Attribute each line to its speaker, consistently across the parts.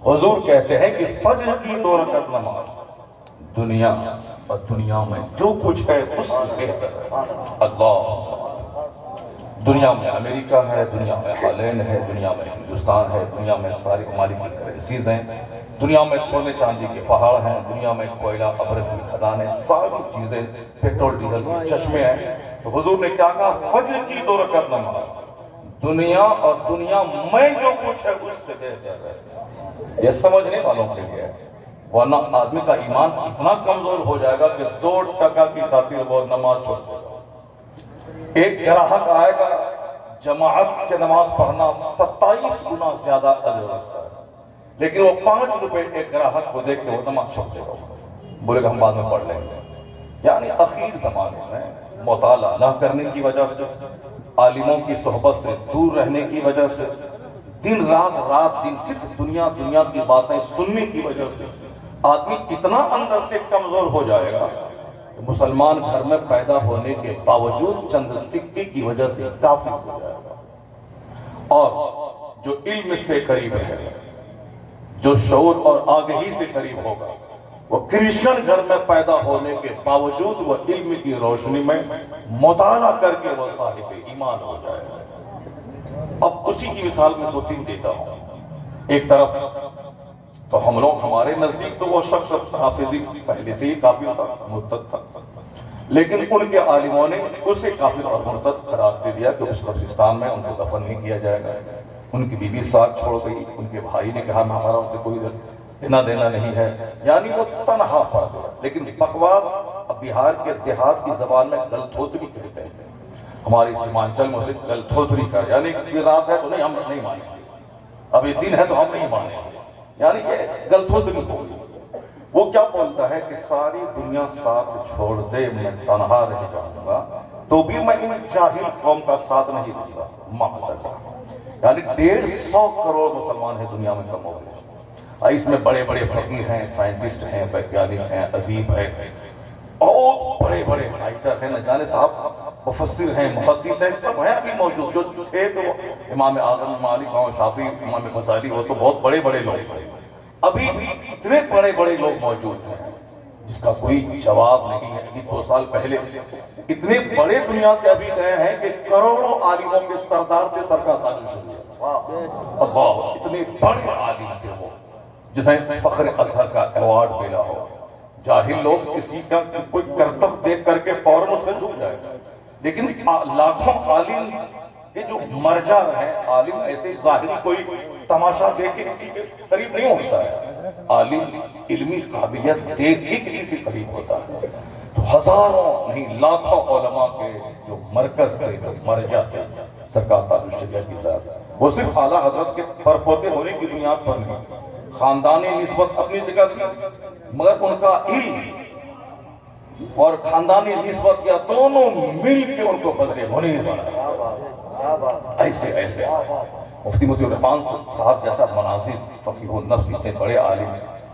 Speaker 1: حضور کہتے ہیں کہ فجر کی 2 رکعت نماز دنیا اور دنیا میں جو کچھ ہے اس سے بہتر ہے۔ اللہ، دنیا میں امریکہ ہے، دنیا میں ہالینڈ ہے، دنیا میں ہندوستان ہے، دنیا میں ساری ممالک کی کرنسیز ہیں، دنیا میں سونے چاندی کے پہاڑ ہیں، دنیا میں کوئلہ ابرد کی کھدانیں، ساری چیزیں، پیٹرول ڈیزل کے چشمے ہیں۔ تو حضور نے کیا کہا؟ فجر کی 2 رکعت نماز دنیا اور دنیا میں جو کچھ ہے اس سے بہتر ہے۔ یہ سمجھنے والوں کے لیے، ورنہ آدمی کا ایمان اتنا کمزور ہو جائے گا کہ 2% کی خاطر وہ نماز چھوڑ دے گا۔ ایک گراہک آئے گا، جماعت سے نماز پڑھنا 27 گنا زیادہ اجر ہوتا ہے، لیکن وہ 5 روپے ایک گراہک کو دیکھ کے وہ نماز چھوڑ دے گا، بولے گا ہم بعد میں پڑھ لیں گے۔ یعنی اخیر زمانے میں مطالعہ نہ کرنے کی وجہ سے، عالموں کی صحبت سے دور رہنے کی وجہ سے، دن رات دن صرف دنیا کی باتیں سننے کی وجہ سے آدمی اتنا اندر سے کمزور ہو جائے گا کہ مسلمان گھر میں پیدا ہونے کے باوجود چند سکے کی وجہ سے کافر ہو جائے گا۔ اور جو علم سے قریب ہے، جو شعور اور آگہی سے قریب ہوگا، وہ کرسچن گھر میں پیدا ہونے کے باوجود وہ علم کی روشنی میں مطالعہ کر کے وہ صاحب ایمان ہو جائے گا۔ اب اسی کی مثال میں 2-3 دیتا ہوں۔ ایک طرف تو ہم لوگ، ہمارے نزدیک تو وہ شخص حافظی پہلے سے ہی کافر تھا، مرتد تھا، لیکن ان کے عالموں نے اسے کافر اور مرتد قرار دے دیا کہ اس قبرستان میں ان کو دفن نہیں کیا جائے گا۔ ان کی بیوی ساتھ چھوڑ گئی، ان کے بھائی نے کہا ہمارا ان سے کوئی لینا دینا نہیں ہے، یعنی وہ تنہا پڑ گیا۔ لیکن بکواس اب بہار کے دیہات کی زبان میں گلتھوتری کہتے ہیں، ہماری سیمانچل میں اسے گلتھوتری کہا، یعنی کہ رات ہے تو نہیں، ہم نہیں مانیں گے، اب یہ دن ہے تو ہم نہیں مانیں گے، یعنی کہ گلتھوتری ہو گئی۔ وہ کیا بولتا ہے کہ ساری دنیا ساتھ چھوڑ دے، میں تنہا رہ جاؤں گا تو بھی میں ان جاہل قوم کا ساتھ نہیں دوں گا، معذاللہ۔ یعنی 150 کروڑ مسلمان ہیں دنیا میں، کم ہو گئے۔ اس میں بڑے بڑے فقیر ہیں، سائنٹسٹ ہیں، ویگیانک ہیں، ادیب ہیں، اور بڑے بڑے رائٹر ہیں، نہ جانے صاحب مفسر ہیں، محدث ہیں، سب ہیں ابھی موجود۔ جو تھے تو امام اعظم مالک، امام شافعی، امام غزالی، وہ تو بہت بڑے بڑے لوگ ہیں، ابھی بھی اتنے بڑے بڑے لوگ موجود ہیں جس کا کوئی جواب نہیں ہے۔ ابھی 2 سال پہلے اتنے بڑے دنیا سے ابھی گئے ہیں کہ کروڑوں عالموں کے سردار تھے، سرکار تاج الشریعت، اللہ، اتنے بڑے عالم تھے وہ، جنہیں فخر ازہر کا ایوارڈ ملا ہو۔ جاہل لوگ کسی کا کوئی کرتب دیکھ کر کے فوراً اس میں جھک جائے گا، لیکن لاکھوں عالم کے جو مرجع ہیں، عالم ایسے ظاہری کوئی تماشا دیکھ کے کسی کے قریب نہیں ہوتا ہے، عالم علمی قابلیت دیکھ کے کسی سے قریب ہوتا ہے۔ تو ہزاروں نہیں لاکھوں علماء کے جو مرکز تھے، جو مرجع تھے، سرکار تاج الشریعت کی ذات، وہ صرف اعلیٰ حضرت کے پرپوتے ہونے کی بنیاد پر نہیں، خاندانی نسبت اپنی جگہ تھی، مگر ان کا علم اور خاندانی نسبت یا دونوں مل کے ان کو بدر منیر بنایا۔ ایسے ایسے مفتی مطیع الرحمان صاحب جیسا مناظر، فقیہ النفس، اتنے بڑے عالم،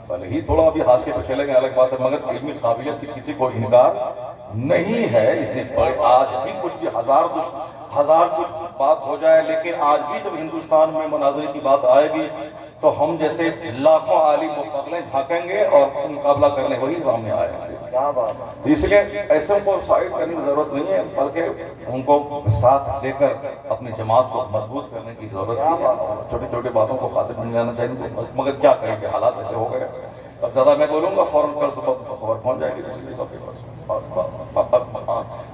Speaker 1: بھلے ہی تھوڑا ابھی حاشیے پہ چلیں گے الگ بات ہے، مگر علمی قابلیت سے کسی کو انکار نہیں ہے۔ اتنے بڑے، آج بھی کچھ بھی ہزار کچھ بات ہو جائے، لیکن آج بھی جب ہندوستان میں مناظرے کی بات آئے گی تو ہم جیسے لاکھوں عالم مقابلے جھانکیں گے اور مقابلہ کرنے وہی سامنے آئے گے۔ اس لیے ایسے کو سائڈ کرنے کی ضرورت نہیں ہے، بلکہ ان کو ساتھ لے کر اپنی جماعت کو مضبوط کرنے کی ضرورت ہے۔ چھوٹی چھوٹی باتوں کو خاطر نہیں جانا چاہیے، مگر کیا کریں گے، حالات ایسے ہو گئے۔ اب زیادہ میں بولوں گا فوراً کل صبح خبر پہنچ جائے گی،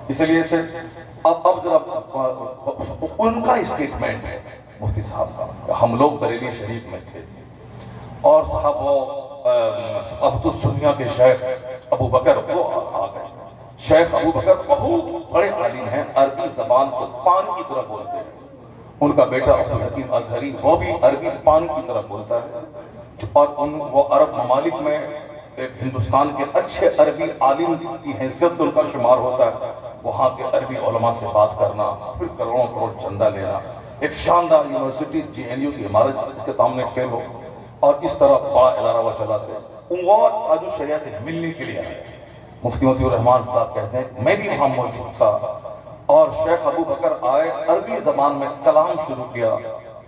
Speaker 1: اس لیے سے اب ذرا ان کا اسٹیٹمنٹ ہے مفتی صاحب کا، ہم لوگ بریلی شریف میں تھے اور صاحب وہ ثقافت السنیہ کے شیخ ابو بکر وہ آ گئے۔ شیخ ابو بکر بہت بڑے عالم ہیں، عربی زبان کو پان کی طرح بولتے ہیں۔ ان کا بیٹا عبدالحکیم ازہری وہ بھی عربی پان کی طرح بولتا ہے، اور وہ عرب ممالک میں ایک ہندوستان کے اچھے عربی عالم کی حیثیت سے ان کا شمار ہوتا ہے۔ وہاں کے عربی علماء سے بات کرنا، پھر کروڑوں کروڑ چندہ لینا، ایک شاندار یونیورسٹی JNU کی عمارت اس کے سامنے کھیل ہو، اور اس طرح بڑا ادارہ وہ چلاتے ہیں۔ وہ تاج الشریعت سے ملنے کے لیے آئے۔ مفتی مطیع الرحمان صاحب کہتے ہیں میں بھی وہاں موجود تھا، اور شیخ ابو بکر آئے، عربی زبان میں کلام شروع کیا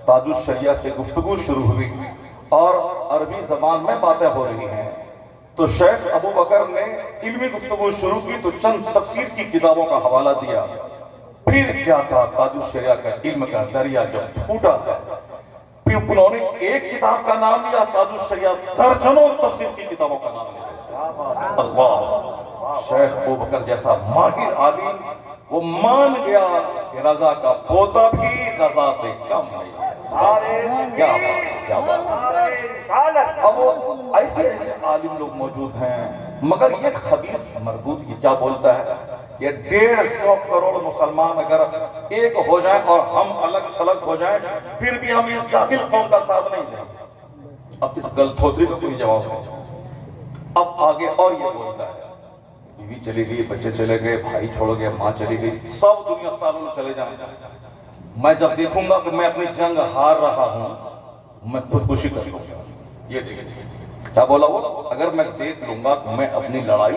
Speaker 1: تاج الشریعہ سے گفتگو شروع ہوئی اور عربی زبان میں باتیں ہو رہی ہیں، تو شیخ ابو بکر نے علمی گفتگو شروع کی تو چند تفسیر کی کتابوں کا حوالہ دیا۔ پھر کیا تھا تاج الشریعہ کا علم کا دریا جب پھوٹا ہے، پھر انہوں نے ایک کتاب کا نام لیا تاج الشریعہ، درجنوں تفسیر کی کتابوں کا نام لیا۔ اللہ، شیخ ابو بکر جیسا ماہر عالم وہ مان گیا کہ رضا کا پوتا بھی رضا سے کم نہیں ہے۔ کیا بات، کیا بات۔ اب وہ ایسے ایسے عالم لوگ موجود ہیں، مگر یہ خبیث مربوط یہ کیا بولتا ہے، یہ 150 کروڑ مسلمان اگر ایک ہو جائیں اور ہم الگ تھلگ ہو جائیں پھر بھی ہم اس جاہل قوم کا ساتھ نہیں دیں۔ اب اس گلتھوتری کو کوئی جواب نہیں۔ اب آگے اور یہ بولتا ہے، بیوی چلی گئی، بچے چلے گئے، بھائی چھوڑ گئے، ماں چلی گئی، سب دنیا سالوں میں چلے جائیں، میں جب دیکھوں گا کہ میں اپنی جنگ ہار رہا ہوں میں خودکشی کر لوں گا۔ یہ کیا بولا وہ، اگر میں دیکھ لوں گا کہ میں اپنی لڑائی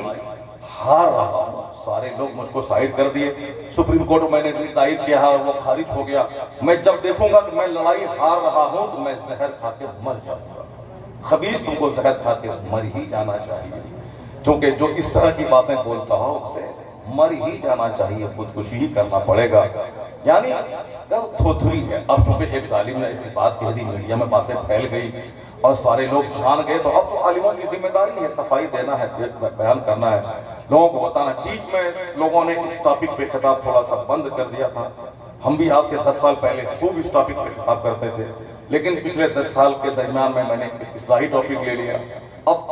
Speaker 1: ہار رہا ہوں، سارے لوگ مجھ کو سائیڈ کر دیے، سپریم کورٹ میں نے تائید کیا اور وہ خارج ہو گیا، میں جب دیکھوں گا کہ میں لڑائی ہار رہا ہوں تو میں زہر کھا کے مر جاؤں گا۔ خبیث تم کو زہر کھا کے مر ہی جانا چاہیے، کیونکہ جو اس طرح کی باتیں بولتا ہو اسے مر ہی جانا چاہیے، خودکشی ہی کرنا پڑے گا۔ یعنی تھوتھری ہے۔ اب چونکہ ایک ظالم نے ایسی بات کہہ دی، میڈیا میں باتیں پھیل گئی اور سارے لوگ جان گئے، تو اب تو عالموں کی ذمہ داری ہے صفائی دینا ہے، بیان کرنا ہے، لوگوں کو بتانا ہے۔ بیچ میں لوگوں نے اس ٹاپک پہ خطاب تھوڑا سا بند کر دیا تھا، ہم بھی آج سے 10 سال پہلے خوب اس ٹاپک پہ خطاب کرتے تھے، لیکن پچھلے 10 سال کے درمیان میں نے ایک اصلاحی ٹاپک لے لیا۔ اب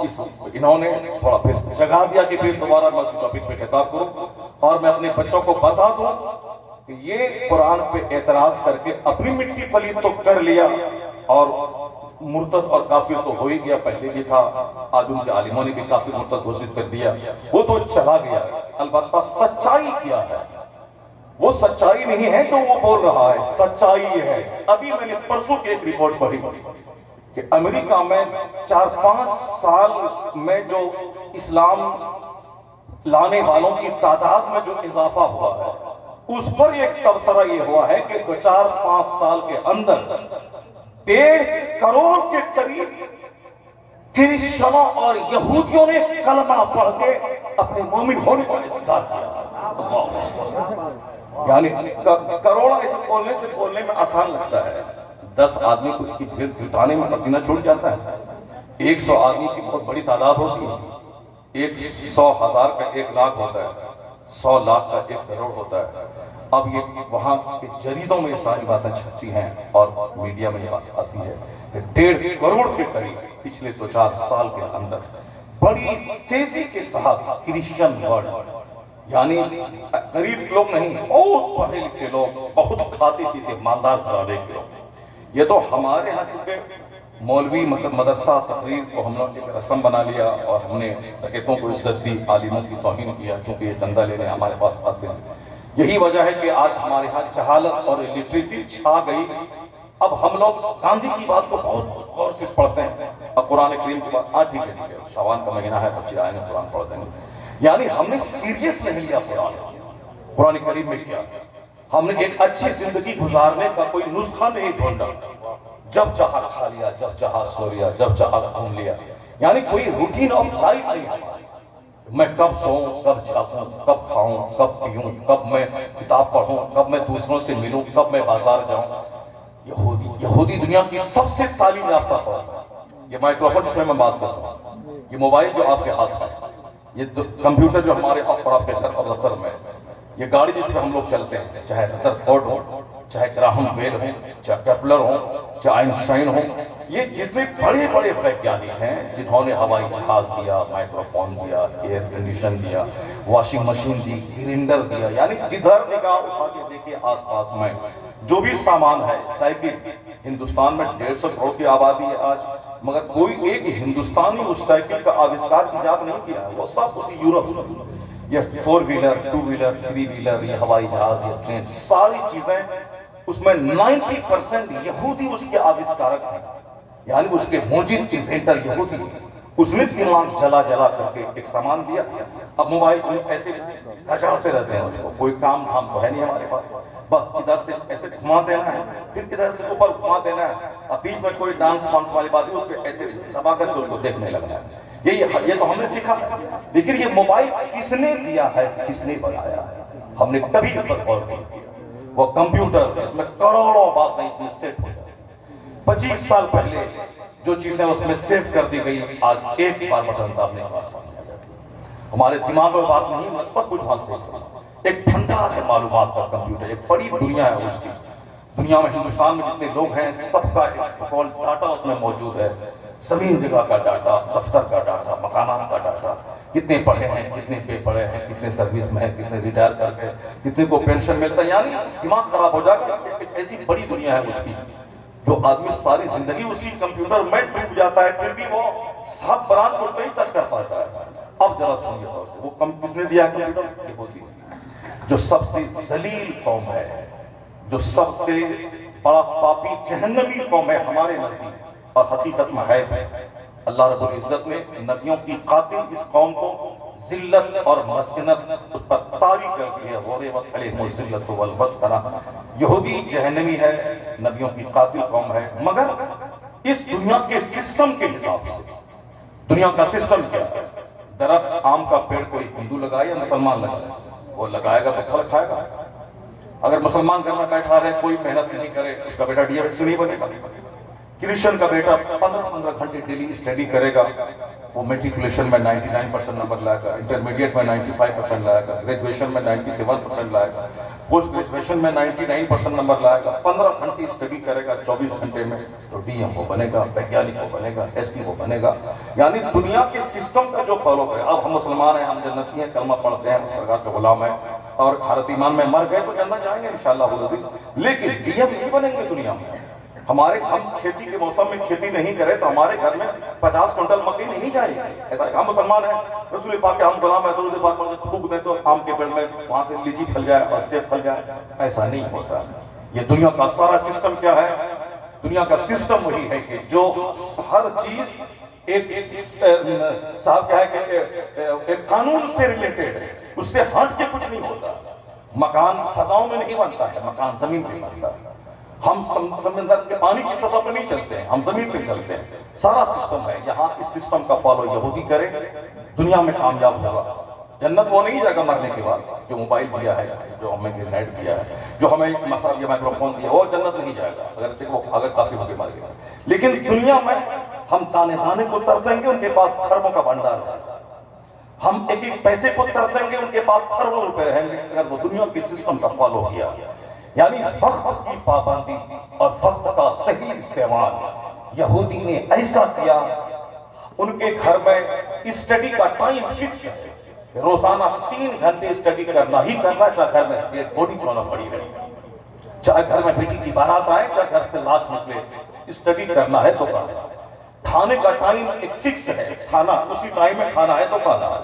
Speaker 1: انہوں نے تھوڑا پھر جگہ دیا کہ پھر دوبارہ میں اس ٹاپک پہ خطاب کروں اور میں اپنے بچوں کو بتا دوں کہ یہ قرآن پہ اعتراض کر کے اپنی مٹی پلید تو کر لیا اور مرتد اور کافر تو ہو ہی گیا، پہلے بھی تھا، آج ان کے عالموں نے بھی کافر مرتد گھوشت کر دیا، وہ تو چلا گیا۔ البتہ سچائی کیا ہے، وہ سچائی نہیں ہے جو وہ بول رہا ہے، سچائی ہے۔ ابھی میں نے پرسوں کی ایک رپورٹ پڑھی کہ امریکہ میں 4-5 سال میں جو اسلام لانے والوں کی تعداد میں جو اضافہ ہوا ہے، اس پر ایک تبصرہ یہ ہوا ہے کہ 4-5 سال کے اندر 1.5 کروڑ کے قریب کرسچنوں اور یہودیوں نے کلمہ پڑھ کے اپنے مومن ہونے کا اظہار کیا۔ یعنی کروڑ ایسے بولنے میں آسان لگتا ہے، 10 آدمی کو کی بھیڑ جٹانے میں پسینہ چھوٹ جاتا ہے، 100 آدمی کی بہت بڑی تعداد ہوتی ہے، 100,000 کا 1 لاکھ ہوتا ہے، 100 لاکھ کا 1 کروڑ ہوتا ہے۔ اب یہ وہاں کے جریدوں میں یہ ساری باتیں چھپتی ہیں اور میڈیا میں یہ بات آتی ہے کہ 1.5 کروڑ کے قریب پچھلے 2-4 سال کے اندر بڑی تیزی کے ساتھ کرسچن ورلڈ، یعنی غریب لوگ نہیں، بہت پڑھے لکھے لوگ، بہت کھاتے پیتے مالدار گھرانے کے لوگ، یہ تو ہمارے ہاں چونکہ مولوی مدرسہ تقریر کو ہم نے ایک رسم بنا لیا اور ہم نے ڈکیتوں کو عزت دی، عالموں کی توہین کیا، چونکہ یہ چندہ لینے ہمارے پاس آتے ہیں۔ یہی وجہ ہے کہ آج ہمارے ہاں جہالت اور لٹریسی چھا گئی۔ اب ہم لوگ گاندھی کی بات کو بہت غور سے پڑھتے ہیں، اب قرآن کریم کی بات ٹھیک ہے، شعبان کا مہینہ ہے، بچے آئیں گے قرآن پڑھ دیں گے، یعنی ہم نے سیریس نہیں لیا قرآن کریم میں کیا، ہم نے ایک اچھی زندگی گزارنے کا کوئی نسخہ نہیں ڈھونڈا، جب چاہا کھا لیا، جب چاہا سو لیا، جب چاہا گھوم لیا، یعنی کوئی روٹین آف لائف نہیں ہے، میں کب سوؤں، کب جاگوں، کب کھاؤں، کب پیوں، کب میں کتاب پڑھوں، کب میں دوسروں سے ملوں، کب میں بازار جاؤں۔ یہودی دنیا کی سب سے تعلیم یافتہ قوم ہے۔ یہ مائکروفون جس میں بات کرتا ہوں، یہ موبائل جو آپ کے ہاتھ میں، یہ کمپیوٹر جو ہمارے اور آپ کے گھر اور دفتر میں، یہ گاڑی جس پہ ہم لوگ چلتے ہیں، چاہے ردر فورڈ ہو، چاہے گراہم بیل ہو، چاہے کیپلر ہو، چاہے آئنسٹائن ہو، یہ جتنے بڑے بڑے ویگیانک ہیں جنہوں نے ہوائی جہاز دیا، مائکروفون دیا، ایئر کنڈیشن دیا، واشنگ مشین دی، گرینڈر دیا، یعنی جدھر نگاہ اٹھا کے دیکھیں آس پاس میں جو بھی سامان ہے، سائیکل، ہندوستان میں 150 کروڑ کی آبادی ہے آج، مگر کوئی ایک ہندوستانی اس سائیکل کا آوشکار ایجاد نہیں کیا ہے، وہ سب اسی یورپ سے، یہ 4 ویلر، 2 ویلر، 3 ویلر، یہ ہوائی جہاز، یہ ٹرین، ساری چیزیں اس میں 90% یہودی اس کے آوشکارک ہیں، یعنی اس کے موجد انوینٹر یہودی، اس نے دماغ جلا کر کے ایک سامان دیا۔ اب موبائل کو ایسے کچاڑتے رہتے ہیں، اس کو کوئی کام دھام تو ہے نہیں ہمارے پاس، بس ادھر سے ایسے گھما دینا ہے، پھر ادھر سے اوپر گھما دینا ہے، اور بیچ میں کوئی ڈانس فانس والی بات ہے اس پہ ایسے دبا کر کے اس کو دیکھنے لگنا ہے۔ یہ تو ہم نے سیکھا، لیکن یہ موبائل کس نے دیا ہے، کس نے بنایا ہے، ہم نے کبھی اس پر غور نہیں کیا۔ وہ کمپیوٹر اس میں کروڑوں باتیں اس میں سیٹ ہو جائیں، 25 سال پہلے جو چیزیں اس میں سیو کر دی گئی، آج ایک بار بٹن دبانے کے بعد سامنے آ جاتی ہے۔ ہمارے دماغ میں بات نہیں، میں سب کچھ وہاں سے ایک بھنڈار ہے معلومات کا کمپیوٹر، ایک بڑی دنیا ہے اس کی۔ دنیا میں ہندوستان میں جتنے لوگ ہیں سب کا ایک ڈاٹا اس میں موجود ہے، زمین جگہ کا ڈاٹا، دفتر کا ڈاٹا، مکانات کا ڈاٹا، کتنے پڑھے ہیں، کتنے بے پڑھے ہیں، کتنے سروس میں ہیں، کتنے ریٹائر کر گئے، کتنے کو پینشن ملتا ہے، یعنی دماغ خراب ہو جائے گا۔ ایک ایسی بڑی دنیا ہے اس کی، جو آدمی ساری زندگی اسی کمپیوٹر میں ڈوب جاتا ہے، پھر بھی وہ 7 برانچ کو نہیں ٹچ کر پاتا ہے۔ اب ذرا سنیے غور سے، وہ کس نے دیا کمپیوٹر؟ یہ ہوتی جو سب سے ذلیل قوم ہے، جو سب سے بڑا پاپی جہنمی قوم ہے ہمارے نزدیک، اور حقیقت میں ہے۔ اللہ رب العزت نے نبیوں کی قاتل اس قوم کو ذلت اور مسکنت اس پر طاری کر دی ہے، غُرِّبَتْ عَلَيْهِمُ الذِّلَّةُ وَالْمَسْكَنَةُ۔ یہودی جہنمی ہے، نبیوں کی قاتل قوم ہے، مگر اس دنیا کے سسٹم کے حساب سے۔ دنیا کا سسٹم کیا ہے؟ درخت آم کا پیڑ کوئی ہندو لگائے یا مسلمان لگائے؟ وہ لگائے گا تو پھل کھائے گا۔ اگر مسلمان گھر میں بیٹھا رہے، کوئی محنت نہیں کرے، اس کا بیٹا ڈی ایف ایس کی نہیں بنے گا۔ کرسچن کا بیٹا 15 گھنٹے ڈیلی اسٹڈی کرے گا، وہ میٹریکولیشن میں 99% نمبر لائے گا، انٹرمیڈیٹ میں 95% لائے گا، گریجویشن میں 97% لائے گا، پوسٹ گریجویشن میں 99% نمبر لائے گا، 15 گھنٹے اسٹڈی کرے گا 24 گھنٹے میں، تو ڈی ایم وہ بنے گا، ویگیانک وہ بنے گا، ایس پی وہ بنے گا۔ یعنی دنیا کے سسٹم کو جو فالو کرے۔ اب ہم مسلمان ہیں، ہم جنتی ہیں، کلمہ پڑھتے ہیں، سرکار کے غلام ہیں، اور حالت ایمان میں مر گئے تو جنت جائیں گے انشاءاللہ العزیز، لیکن ڈی ایم نہیں بنیں گے دنیا میں۔ ہم کھیتی کے موسم میں کھیتی نہیں کرے تو ہمارے گھر میں 50 کنٹل مکئی نہیں جائے گی۔ ایسا ہے، ہم مسلمان ہیں، رسول پاک کے ہم غلام ہیں، درود پاک پر پھونک دیں تو آم کے پیڑ میں وہاں سے لیچی پھل جائے اور سیب پھل جائے، ایسا نہیں ہوتا۔ یہ دنیا کا سارا سسٹم کیا ہے؟ دنیا کا سسٹم وہی ہے کہ جو ہر چیز ایک صاحب کیا ہے کہ ایک قانون سے ریلیٹڈ ہے، اس سے ہٹ کے کچھ نہیں ہوتا۔ مکان فضاؤں میں نہیں بنتا ہے، مکان زمین پہ بنتا ہے۔ ہم سمندر کے پانی کی سطح پہ نہیں چلتے ہیں، ہم زمین پہ چلتے ہیں۔ سارا سسٹم ہے، یہاں اس سسٹم کا فالو یہودی کرے، دنیا میں کامیاب ہوگا۔ جنت وہ نہیں جائے گا مرنے کے بعد، جو موبائل دیا ہے، جو ہمیں نیٹ دیا ہے، جو ہمیں یہ مائکروفون دیا ہے، وہ جنت نہیں جائے گا اگر کافی ہو کے مر گیا۔ لیکن دنیا میں ہم دانے دانے کو ترسیں گے، ان کے پاس خربوں کا بھنڈار ہے۔ ہم ایک ایک پیسے کو ترسیں گے، ان کے پاس کروڑوں روپے رہیں گے، اگر وہ دنیا کے سسٹم کا فالو کیا۔ یعنی وقت کی پابندی اور وقت کا صحیح استعمال یہودی نے ایسا کیا، ان کے گھر میں اسٹڈی کا ٹائم فکس ہے، روزانہ 3 گھنٹے اسٹڈی کرنا ہی کرنا، چاہے گھر میں ایک بوڈی کھونا پڑی رہے، چاہے گھر میں بیٹی کی بارات آئے، چاہے گھر سے لاش نکلے، اسٹڈی کرنا ہے تو کرنا۔ کھانے کا ٹائم ایک فکس ہے، کھانا اسی ٹائم میں کھانا ہے تو کھانا ہے۔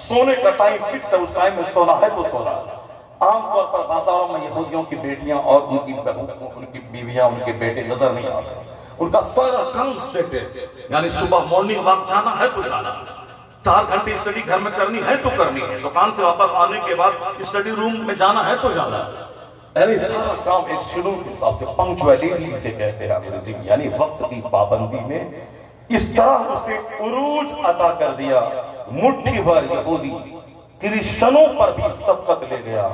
Speaker 1: سونے کا ٹائم فکس ہے، اس ٹائم میں سونا ہے تو سونا ہے۔ عام طور پر بازاروں میں یہودیوں کی بیٹیاں اور ان کی بیویاں، ان کے بیٹے نظر نہیں آتے، ان کا سارا کام سیٹ ہے۔ یعنی صبح مارننگ واک جانا ہے تو جانا، 4 گھنٹے اسٹڈی گھر میں کرنی ہے تو کرنی ہے، دکان سے واپس آنے کے بعد اسٹڈی روم میں جانا ہے تو جانا ہے۔ یعنی سارا کام ایک شیڈول کے حساب سے، پنکچویلٹی جسے کہتے ہیں انگریزی میں، یعنی وقت کی پابندی نے اس طرح اسے عروج عطا کر دیا۔ مٹھی بھر یہودی کرسچنوں پر بھی سبقت لے گیا۔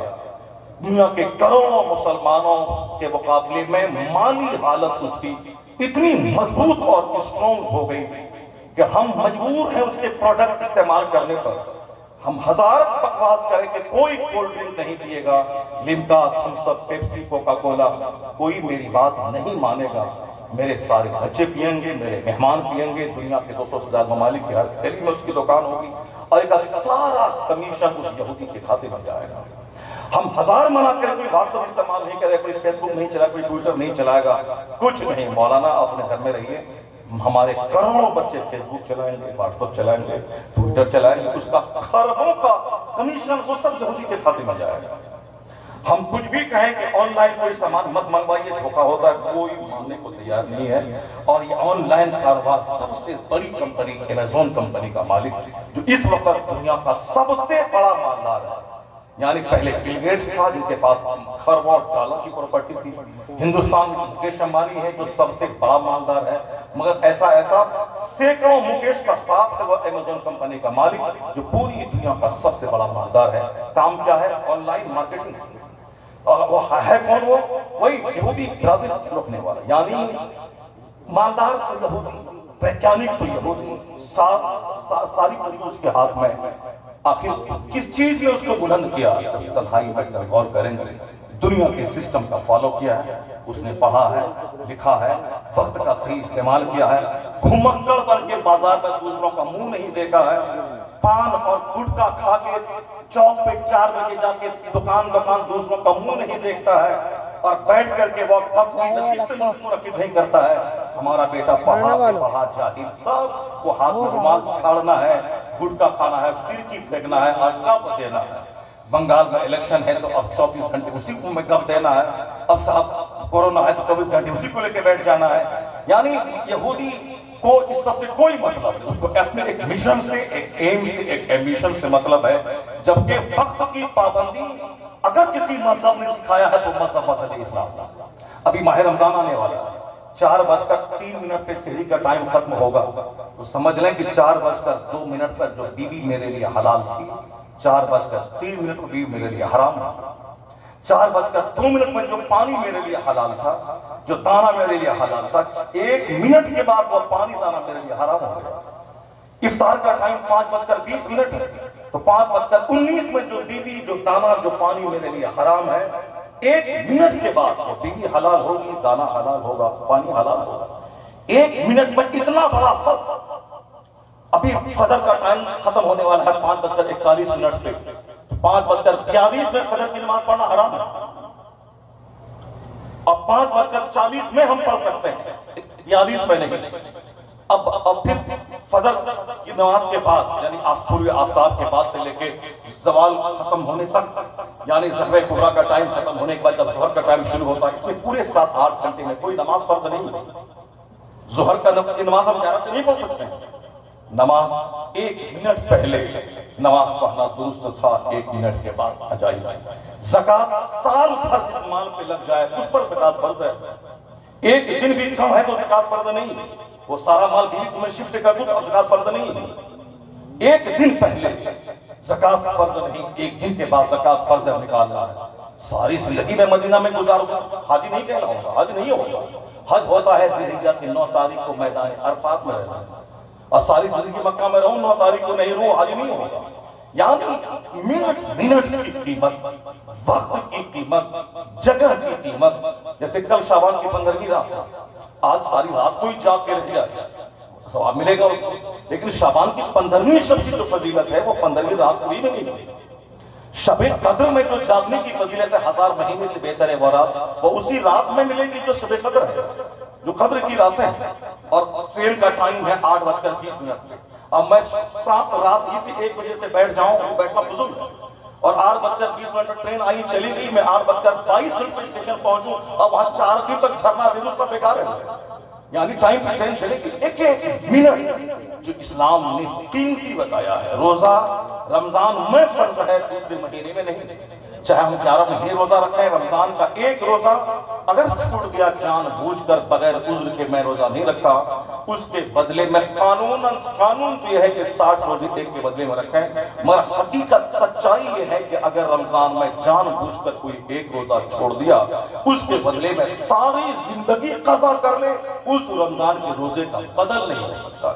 Speaker 1: دنیا کے کروڑوں مسلمانوں کے مقابلے میں مالی حالت اس کی اتنی مضبوط اور اسٹرانگ ہو گئی کہ ہم مجبور ہیں اس کے پروڈکٹ استعمال کرنے پر۔ ہم 1000 بکواس کریں کہ کوئی کولڈ ڈرنک نہیں پیے گا، لمکا، تھمس اپ، پیپسی، کوکا کولا، کوئی میری بات نہیں مانے گا۔ میرے سارے بچے پیئیں گے، میرے مہمان پیئیں گے، دنیا کے 200 سے زیادہ ممالک کی ہر دہلی میں اس کی دکان ہوگی، اور ایک سارا کمیشن اس یہودی کے کھاتے میں جائے گا۔ ہم 1000 منع کریں، کوئی واٹس ایپ استعمال نہیں کرے، کوئی فیس بک نہیں چلائے، کوئی ٹویٹر نہیں چلائے گا، کچھ نہیں۔ مولانا اپنے گھر میں رہیے، ہمارے کروڑوں بچے فیس بک چلائیں گے، واٹس ایپ چلائیں گے، ٹویٹر چلائیں گے، اس کا خربوں کا کمیشن وہ سب یہودی کے کھاتے میں جائے گا۔ ہم کچھ بھی کہیں کہ آن لائن کوئی سامان مت منگوائیے، دھوکہ ہوتا ہے، کوئی ماننے کو تیار نہیں ہے۔ اور یہ آن لائن کاروبار سب سے بڑی کمپنی امیزون کمپنی کا مالک، جو اس وقت دنیا کا سب سے بڑا مالدار ہے، یعنی پہلے بل گیٹس تھا جن کے پاس خربوں اور ڈالروں کی پراپرٹی تھی، ہندوستان میں مکیش امبانی ہے جو سب سے بڑا مالدار ہے، مگر ایسا سینکڑوں مکیش کا باپ ہے وہ ایمیزون کمپنی کا مالک جو پوری دنیا کا سب سے بڑا مالدار ہے۔ کام کیا ہے؟ آن لائن مارکیٹنگ، اور وہ ہے کون؟ وہی یہودی برادری سے رکنے والا، یعنی مالدار تو یہودی، ویگیانک تو یہودی، ساری پوری اس کے ہاتھ میں۔ آخر کس چیز نے اس کو بلند کیا؟ جب تنہائی میں غور کریں گے، دنیا کے سسٹم کا فالو کیا ہے، اس نے پڑھا ہے، لکھا ہے، وقت کا صحیح استعمال کیا ہے، گھمکڑ بن کے بازار میں دوسروں کا منہ نہیں دیکھا ہے، پان اور گٹکا کھا کے چوک پہ 4 بجے جا کے دکان دوسروں کا منہ نہیں دیکھتا ہے، اور بیٹھ کر کے وہ کب کی نشست مرکب نہیں کرتا ہے۔ ہمارا بیٹا پڑھا جاہل، سب کو ہاتھ میں رومال چھاڑنا ہے، گٹکا کھانا ہے، پھرکی پھینکنا ہے، اور کب دینا ہے۔ بنگال میں الیکشن ہے تو اب 24 گھنٹے اسی کو میں کب دینا ہے، اب صاحب کورونا ہے تو 24 گھنٹے اسی کو لے کے بیٹھ جانا ہے۔ یعنی یہودی کو اس سب سے کوئی مطلب نہیں، اس کو اپنے ایک مشن سے، ایک ایم سے، ایک ایمبیشن سے مطلب ہے، جبکہ وقت کی پابندی اگر کسی مذہب نے سکھایا ہے تو مذہب اسلام۔ ابھی ماہ رمضان آنے والا ہے، 4:03 پہ سحری کا ٹائم ختم ہوگا، تو سمجھ لیں کہ 4:02 پر جو بیوی میرے لیے حلال تھی، 4:03 پر بیوی میرے لیے حرام ہے۔ 4:02 میں جو پانی میرے لیے حلال تھا، جو دانا میرے لیے حلال تھا، 1 منٹ کے بعد وہ پانی دانا میرے لیے حرام ہو گیا۔ افطار کا ٹائم 5:20 ہے، تو 5:19 میں جو بیوی، جو دانا، جو پانی میرے لیے حرام ہے، 1 منٹ کے بعد وہ بیوی حلال ہوگی، دانا حلال ہوگا، پانی حلال ہوگا۔ 1 منٹ میں اتنا بڑا فرق۔ ابھی فجر کا ٹائم ختم ہونے والا ہے 5:41 پہ، 5:42 میں فجر کی نماز پڑھنا حرام ہے، اور 5:40 میں ہم پڑھ سکتے ہیں، 42 میں نہیں۔ اب پھر فجر کی نماز کے بعد، یعنی پورے آفتاب کے بعد سے لے کے زوال ختم ہونے تک، یعنی ظہر کبریٰ کا ٹائم ختم ہونے کے بعد جب ظہر کا ٹائم شروع ہوتا ہے، کہ پورے 7-8 گھنٹے میں کوئی نماز فرض نہیں۔ ظہر کی نماز ہم زیادہ نہیں پڑھ سکتے ہیں، نماز 1 منٹ پہلے نماز پڑھنا درست تھا، 1 منٹ کے بعد ناجائز ہے۔ زکوٰۃ سال بھر جس مال پہ لگ جائے اس پر زکوٰۃ فرض ہے، 1 دن بھی کم ہے تو زکوٰۃ فرض نہیں، وہ سارا مال بیوی کو میں شفٹ کر دوں تو زکوٰۃ فرض نہیں۔ 1 دن پہلے زکوٰۃ فرض نہیں، 1 دن کے بعد زکوٰۃ فرض نکالنا ہے۔ ساری زندگی میں مدینہ میں گزاروں گا، حج نہیں کہنا ہوگا، حج نہیں ہوگا۔ حج ہوتا ہے ذی الحجہ کی 9 تاریخ کو میدان عرفات میں رہنا، اور ساری زندگی مکہ میں رہوں، 9 تاریخ کو نہیں رہوں، حج نہیں ہوگا۔ یعنی منٹ کی قیمت، وقت کی قیمت، جگہ کی قیمت۔ جیسے کل شعبان کی 15ویں رات تھا، آج ساری رات کوئی جاگ کے رہ جائے ثواب ملے گا اس کو، لیکن شعبان کی 15ویں شب کی جو فضیلت ہے وہ 15ویں رات کوئی نہیں ملے گی۔ شب قدر میں جو جاگنے کی فضیلت ہے 1000 مہینے سے بہتر ہے وہ رات، وہ اسی رات میں ملے گی جو شب قدر ہے، جو قدر کی راتیں ہیں۔ اور ٹرین کا ٹائم ہے 8:20 پہ، اب میں رات ہی سے 1 بجے سے بیٹھ جاؤں، بیٹھنا فضول ہے، اور 8:20 پر ٹرین آئی چلی گئی، میں 8:22 پہ اسٹیشن پہنچوں اور وہاں 4 دن تک دھرنا دے دوں، سب بیکار ہے۔ یعنی ٹائم پہ ٹرین چلے گی، 1 منٹ جو اسلام نے قیمتی بتایا ہے۔ روزہ رمضان میں فرض ہے، دوسرے مہینے میں نہیں۔ چاہے ہم 11 مہینے روزہ رکھیں، رمضان کا 1 روزہ اگر چھوٹ گیا جان بوجھ کر بغیر عذر کے میں روزہ نہیں رکھا، اس کے بدلے میں قانون تو یہ ہے کہ 60 روزے 1 کے بدلے میں رکھیں، مگر حقیقت سچائی یہ ہے کہ اگر رمضان میں جان بوجھ کر کوئی 1 روزہ چھوڑ دیا، اس کے بدلے میں ساری زندگی قضا کر لے، اس رمضان کے روزے کا بدل نہیں ہو سکتا۔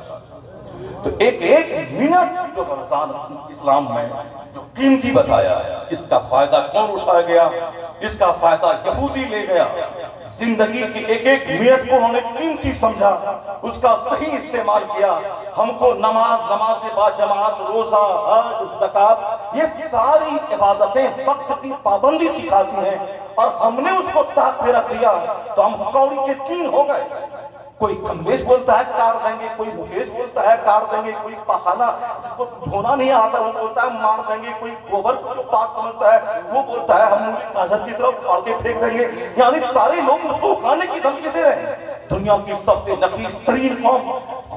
Speaker 1: تو ایک منٹ جو رمضان اسلام میں جو قیمتی بتایا ہے، اس کا فائدہ کون اٹھایا گیا؟ اس کا فائدہ یہودی لے گیا۔ زندگی کی ایک منٹ کو انہوں نے قیمتی سمجھا، اس کا صحیح استعمال کیا۔ ہم کو نماز با جماعت، روزہ، حج، زکوٰۃ، یہ ساری عبادتیں وقت کی پابندی سکھاتی ہیں، اور ہم نے اس کو تحت پہ رکھ دیا تو ہم کوڑی کے 3 ہو گئے۔ کوئی کملیش بولتا ہے کاٹ دیں گے، کوئی مکیش بولتا ہے کاٹ دیں گے، کوئی پخانہ جس کو دھونا نہیں آتا وہ بولتا ہے مار دیں گے، کوئی گوبر کو جو پاک سمجھتا ہے وہ بولتا ہے ہم مولی کاجر کی طرف پھاڑ کے پھینک دیں گے۔ یعنی سارے لوگ مجھ کو اٹھانے کی دھمکی دے رہے ہیں۔ دنیا کی سب سے نفیس ترین قوم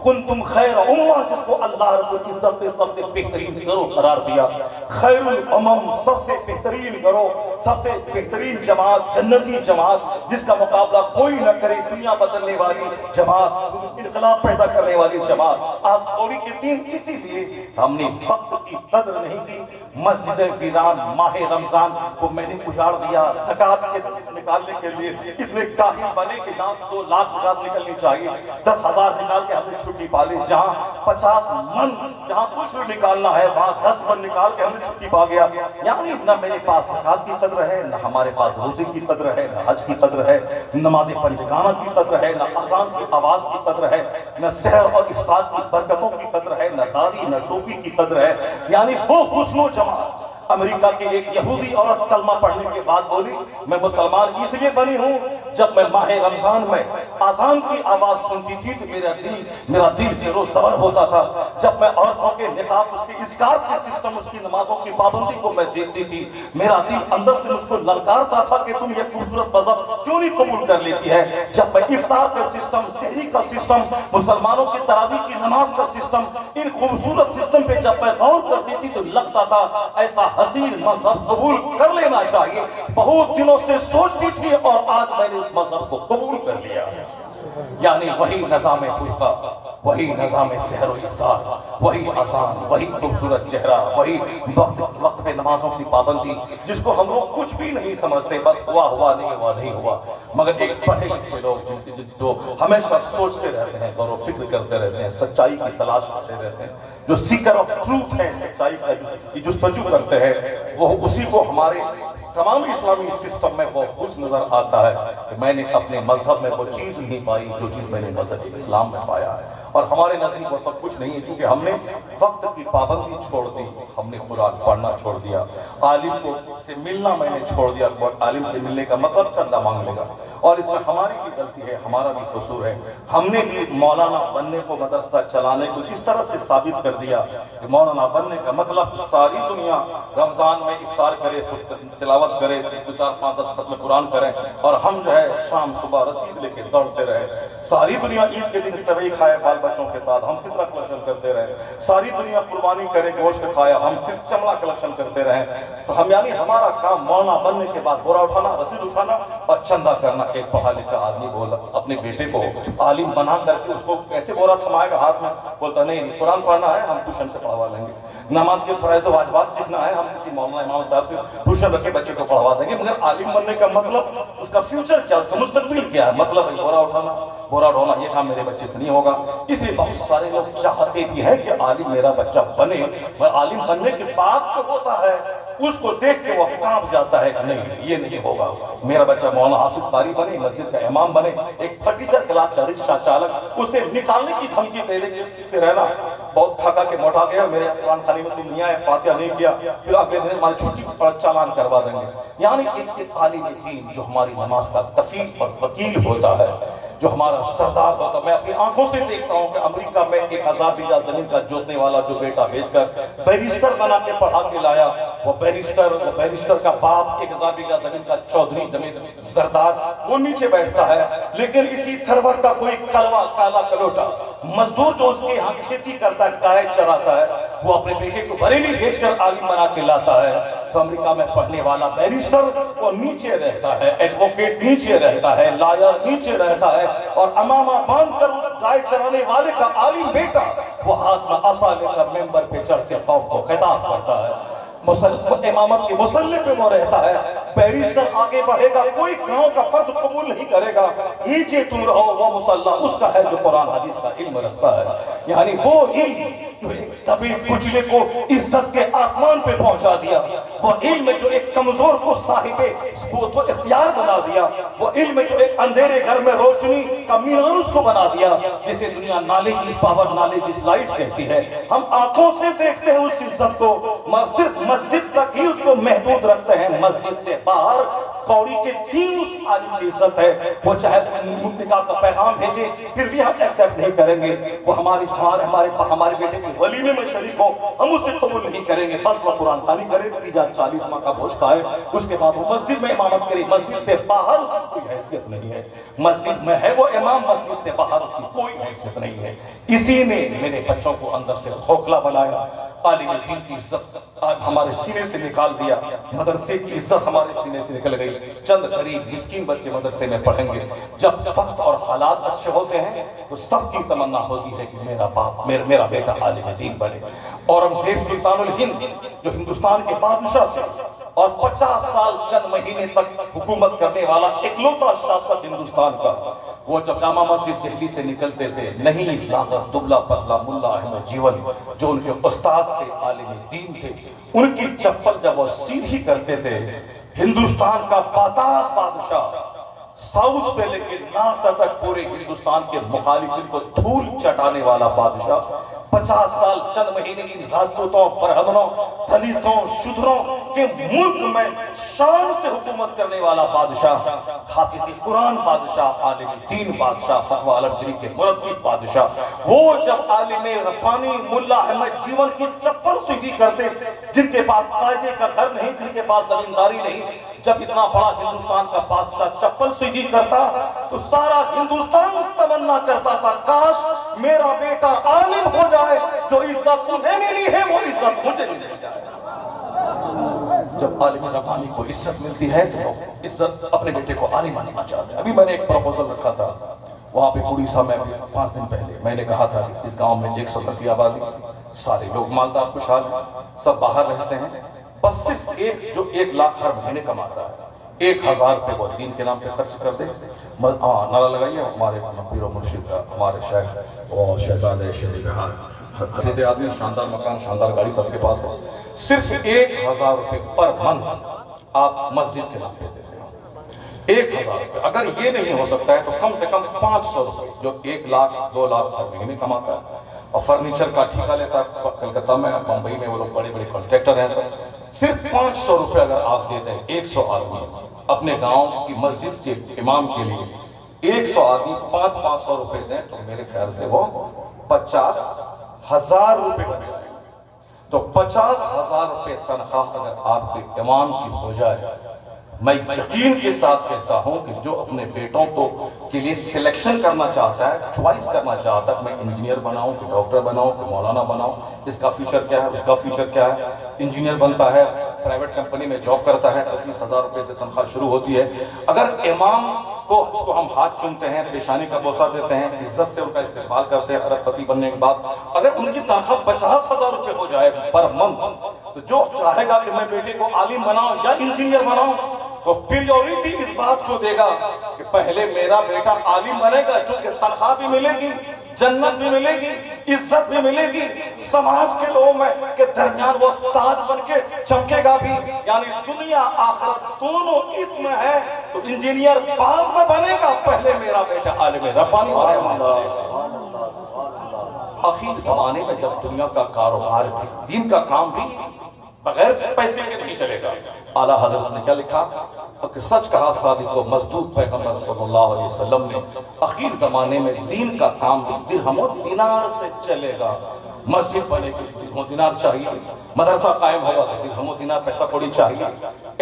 Speaker 1: کنتم خیر امہ جس کو اللہ رب العزت نے سب سے بہترین گروہ قرار دیا، خیر الامم سب سے بہترین گروہ، سب سے بہترین جماعت، جنتی جماعت جس کا مقابلہ کوئی نہ کرے، دنیا بدلنے والی جماعت، انقلاب پیدا کرنے والی جماعت۔ آج قوری کے دن اسی لیے ہم نے وقت کی قدر نہیں کی۔ مسجد ویران ماہ رمضان کو میں نے اجاڑ دیا زکوٰۃ کے نکالنے کے لیے، اتنے کاہل بنے کہ جہاں 2 لاکھ زکوٰۃ نکلنی چاہیے 10,000 نکال کے ہم نے چھٹی پا لی، جہاں 50 من جہاں عشر نکالنا ہے وہاں 10 من نکال کے ہم نے چھٹی پا گیا۔ یعنی نہ میرے پاس زکوٰۃ کی قدر ہے، نہ ہمارے پاس روزے کی قدر ہے، نہ حج کی قدر ہے، نماز پنجگانہ کی قدر ہے، نہ اذان کی آواز کی قدر ہے، نہ سحر اور افطار کی برکتوں کی قدر ہے، نہ داڑھی نہ ٹوپی کی قدر ہے۔ یعنی وہ حسن و جمال امریکہ کی ایک یہودی عورت کلمہ پڑھنے کے بعد بولی، میں مسلمان اس لیے بنی ہوں جب میں ماہ رمضان میں اذان کی آواز سنتی تھی تو میرا دل سے روز زبر ہوتا تھا۔ جب میں عورتوں کے نقاب، اس کے اسکارف کے سسٹم، اس کی نمازوں کی پابندی کو میں دیکھتی تھی، میرا دل اندر سے مجھ کو للکارتا تھا کہ تم یہ خوبصورت مذہب کیوں نہیں قبول کر لیتی ہے۔ جب میں افطار کا سسٹم، سحری کا سسٹم، مسلمانوں کی تراویح کی نماز کا سسٹم، ان خوبصورت سسٹم پہ جب میں غور کرتی تھی تو لگتا تھا ایسا حسین مذہب قبول کر لینا چاہیے۔ بہت دنوں سے سوچتی تھی اور آج میں نے اس مذہب کو قبول کر لیا۔ یعنی وہی نظام فرقہ، وہی نظام سحر و افطار، وہی اذان، وہی خوبصورت چہرہ، وہی وقت پہ نمازوں کی پابندی جس کو ہم لوگ کچھ بھی نہیں سمجھتے، بس ہوا نہیں ہوا۔ مگر ایک پڑھے لکھے لوگ جو ہمیشہ سوچتے رہتے ہیں، غور و فکر کرتے رہتے ہیں، سچائی کی تلاش کرتے رہتے ہیں، جو سیکر آف ٹروتھ ہے، سچائی کا جستجو کرتے ہیں، وہ اسی کو ہمارے تمام اسلامی سسٹم میں وہ خوش نظر آتا ہے کہ میں نے اپنے مذہب میں وہ چیز نہیں پائی جو چیز میں نے مذہب اسلام میں پایا ہے۔ اور ہمارے نزدیک وہ سب کچھ نہیں ہے کیونکہ ہم نے وقت کی پابندی چھوڑ دی، ہم نے قرآن پڑھنا چھوڑ دیا، عالم سے ملنا میں نے چھوڑ دیا۔ عالم سے ملنے کا مطلب چندہ مانگ لے گا، اور اس میں ہماری بھی غلطی ہے، ہمارا بھی قصور ہے۔ ہم نے بھی مولانا بننے کو، مدرسہ چلانے کو اس طرح سے ثابت کر دیا کہ مولانا بننے کا مطلب ساری دنیا رمضان میں افطار کرے، تلاوت کرے، 4 5 10 ختم قرآن کریں، اور ہم جو ہے شام صبح رسید لے کے دوڑتے رہے۔ ساری دنیا عید کے دن سوئی کھائے بال بچوں کے ساتھ، ہم فطرہ کلیکشن کرتے رہے۔ ساری دنیا قربانی کرے، گوشت کھایا، ہم صرف چمڑا کلیکشن کرتے رہے۔ ہم یعنی ہمارا کام مولانا بننے کے بعد بورا اٹھانا، رسید اٹھانا اور چندہ کرنا۔ ایک پڑھا لکھا آدمی بولا اپنے بیٹے کو عالم بنا کر کے اس کو کیسے بورا تھمائے گا ہاتھ میں؟ بولتا نہیں، قرآن پڑھنا ہے ہم ٹیوشن سے پڑھوا لیں گے، نماز کے فرائض و واجبات سیکھنا ہے ہم کسی مولانا امام صاحب سے ٹیوشن رکھ کے بچے کو پڑھوا دیں گے۔ مگر عالم بننے کا مطلب، اس کا فیوچر کیا، اس کا مستقبل کیا ہے؟ مطلب بورا اٹھانا، بورا ڈھونا، یہ کام میرے بچے سے نہیں ہوگا۔ اس لیے بہت سارے لوگ چاہتے بھی ہیں کہ عالم میرا بچہ بنے، مگر عالم بننے کے بعد تو ہوتا ہے اس کو دیکھ کے وہ کانپ جاتا ہے کہ نہیں یہ نہیں ہوگا، میرا بچہ مولانا حافظ قاری بنے، مسجد کا امام بنے۔ ایک فرنیچر کلاس کا رکشہ چالک، اسے نکالنے کی دھمکی دے دے سے رہنا، بہت تھکا کے موٹا گیا، میرے قرآن خانی میں تم نہیں آئے، فاتحہ نہیں کیا، پھر اگلے دن ہماری چھٹی پر چالان کروا دیں گے۔ یعنی ایک عالم دین جو ہماری نماز کا کفیل اور وکیل ہوتا ہے، جو ہمارا سردار ہوتا ہے۔ میں اپنی آنکھوں سے دیکھتا ہوں کہ امریکہ میں 1000 بیگھہ زمین کا جوتنے والا جو بیٹا بھیج کر بیرسٹر بنا کے پڑھا کے لایا، وہ بیرسٹر کا باپ 1000 بیگھہ زمین کا چودھری زمین زرداد، وہ نیچے بیٹھتا ہے۔ لیکن اسی تھرور کا کوئی کالا کلوٹا مزدور جو اس کے یہاں کھیتی کرتا ہے، گائے چراتا ہے، وہ اپنے بیٹے کو بریلی بھیج کر عالم بنا کے لاتا ہے۔ تو امریکہ میں پڑھنے والا بیرسٹر وہ نیچے رہتا ہے، ایڈوکیٹ نیچے رہتا ہے، لائر نیچے رہتا ہے، اور امامہ باندھ کر اس گائے چرانے والے کا عالم بیٹا وہ ہاتھ میں عصا لے کر ممبر پہ چڑھ کے قوم کو خطاب کرتا ہے، امامت کے مسلح پہ وہ رہتا ہے۔ بیرسٹر آگے بڑھے گا، کوئی گاؤں کا فرد قبول نہیں کرے گا، نیچے تم رہو، وہ مسلح اس کا ہے جو قرآن حدیث کا علم رکھتا ہے۔ یعنی وہ علم جو ایک دبے کچلے کو عزت کے آسمان پہ پہنچا دیا، وہ علم جو ایک کمزور کو صاحب تو اختیار بنا دیا، وہ علم جو ایک اندھیرے گھر میں روشنی کا مینار اس کو بنا دیا، جسے دنیا knowledge is power, knowledge is light کہتی ہے۔ ہم آنکھوں سے دیکھتے ہیں اس عزت کو، صرف مسجد تک ہی اس کو محدود رکھتے ہیں، مسجد سے باہر قوڑی کے 3 اس عالم کی عزت ہے، وہ چاہے منتقا کا پیغام بھیجے پھر بھی ہم ایکسپٹ نہیں کریں گے، وہ ہمارے بیٹے کے ولیمے میں شریک ہو ہم اسے قبول نہیں کریں گے، بس وہ قرآن خوانی کرے، نتیجہ 40 ماہ کا بوجھ کھائے، اس کے بعد وہ مسجد میں امامت کرے، مسجد سے باہر اس کی کوئی حیثیت نہیں ہے، مسجد میں ہے وہ امام، مسجد سے باہر اس کی کوئی حیثیت نہیں ہے۔ اسی نے میرے بچوں کو اندر سے کھوکھلا بنایا، عالم دین کی عزت ہمارے سینے سے نکال دیا، مدرسے کی عزت ہمارے سینے سے نکل گئی، چند غریب مسکین بچے مدرسے میں پڑھیں گے، جب وقت اور حالات اچھے ہوتے ہیں تو سب کی تمنا ہوتی ہے کہ میرا بیٹا عالم دین بنے۔ اورنگزیب سلطان الہند جو ہندوستان کے بادشاہ تھے اور 50 سال چند مہینے تک حکومت کرنے والا اکلوتا شاسک ہندوستان کا، وہ جب جامع مسجد دہلی سے نکلتے تھے، نہیں لاغر دبلا پتلا ملا احمد جیون جو ان کے استاد تھے، عالم دین تھے، ان کی چپل جب وہ سیدھی کرتے تھے، ہندوستان کا بادشاہ ساؤتھ سے لے کے نارتھ تک پورے ہندوستان کے مخالفین کو دھول چٹانے والا بادشاہ، 50 سال چند مہینے کی راجپوتوں، برہمنوں، دلتوں، شودروں کے ملک میں شان سے حکومت کرنے والا بادشاہ، حافظ قرآن بادشاہ، عالم دین بادشاہ، فتوی علمگیری کے مرتب بادشاہ، وہ جب عالم ربانی ملا احمد جیون کی چپل سیدھی کرتے، جن کے پاس قاعدے کا گھر نہیں، جن کے پاس زمینداری نہیں، جب اتنا بڑا ہندوستان کا بادشاہ چپل سیدھی کرتا تو سارا ہندوستان تمنا کرتا تھا کاش میرا بیٹا عالم ہو جائے، جو عزت انہیں ملی ہے وہ عزت مجھے مل جائے۔ جب عالم ربانی کو عزت ملتی ہے تو عزت اپنے بیٹے کو عالم بنانا چاہتے ہیں۔ ابھی میں نے ایک پروپوزل رکھا تھا وہاں پہ اڑیسہ میں 5 دن پہلے، میں نے کہا تھا کہ اس گاؤں میں 110 کی آبادی، سارے لوگ مالدار خوشحال ہیں، سب باہر رہتے ہیں، بس صرف ایک جو 1 لاکھ ہر مہینے کماتا ہے، 1000 روپے وہ دین کے نام پہ خرچ کر دے۔ نعرہ لگائیے ہمارے پیر و مرشد کا، ہمارے شیخ اور شہزادے شہری بہار، حضرت آدمی، شاندار مکان، شاندار گاڑی سب کے پاس ہے، صرف 1000 روپے پر منتھ آپ مسجد کے نام پہ دیتے ہیں، 1000 روپے۔ اگر یہ نہیں ہو سکتا ہے تو کم سے کم 500 روپے جو 1 لاکھ 2 لاکھ ہر مہینے کماتا ہے، اور فرنیچر کا ٹھیکہ لیتا ہے، کلکتہ میں، بمبئی میں وہ لوگ بڑے بڑے کانٹریکٹر ہیں سر، صرف 500 روپے اگر آپ دیتے ہیں 100 آدمی اپنے گاؤں کی مسجد کے امام کے لیے، 100 آدمی 500 روپے دیں تو میرے خیال سے وہ 50,000 روپے بن جائے۔ تو 50,000 روپے تنخواہ اگر آپ کے امام کی ہو جائے، میں یقین کے ساتھ کہتا ہوں کہ جو اپنے بیٹوں کو کے لیے سلیکشن کرنا چاہتا ہے، چوائس کرنا چاہتا ہے کہ میں انجینئر بناؤں کہ ڈاکٹر بناؤں کہ مولانا بناؤں، اس کا فیوچر کیا ہے، اس کا فیوچر کیا ہے، انجینئر بنتا ہے، پرائیویٹ کمپنی میں جاب کرتا ہے، 25,000 روپے سے تنخواہ شروع ہوتی ہے۔ اگر امام کو اس کو ہم ہاتھ چومتے ہیں، پیشانی کا بوسہ دیتے ہیں، عزت سے ان کا استقبال کرتے ہیں ارب پتی بننے کے بعد، اگر ان کی تنخواہ 50,000 روپے ہو جائے پر منتھ، تو جو چاہے گا کہ میں بیٹے کو عالم بناؤں یا انجینئر بناؤں، تو پریورٹی اس بات کو دے گا کہ پہلے میرا بیٹا عالم بنے گا، چونکہ تنخواہ بھی ملے گی، جنت بھی ملے گی، عزت بھی ملے گی، سماج کے لوگوں میں کے درمیان وہ تاج بن کے چمکے گا بھی، یعنی دنیا آخرت دونوں اس میں ہے۔ تو انجینئر بعد میں بنے گا، پہلے میرا بیٹا عالم ربانی بنے گا۔ آخر زمانے میں جب دنیا کا کاروبار بھی، دین کا کام بھی بغیر پیسے کے نہیں چلے گا، اعلیٰ حضرت نے کیا لکھا کہ سچ کہا صادق و مصدوق پیغمبر صلی اللہ علیہ وسلم نے، اخیر زمانے میں دین کا کام درہم و دینار سے چلے گا۔ مسجد بنے گی درہم و دینار چاہیے، مدرسہ قائم ہوگا تو درہم و دینار پیسہ کوڑی چاہیے،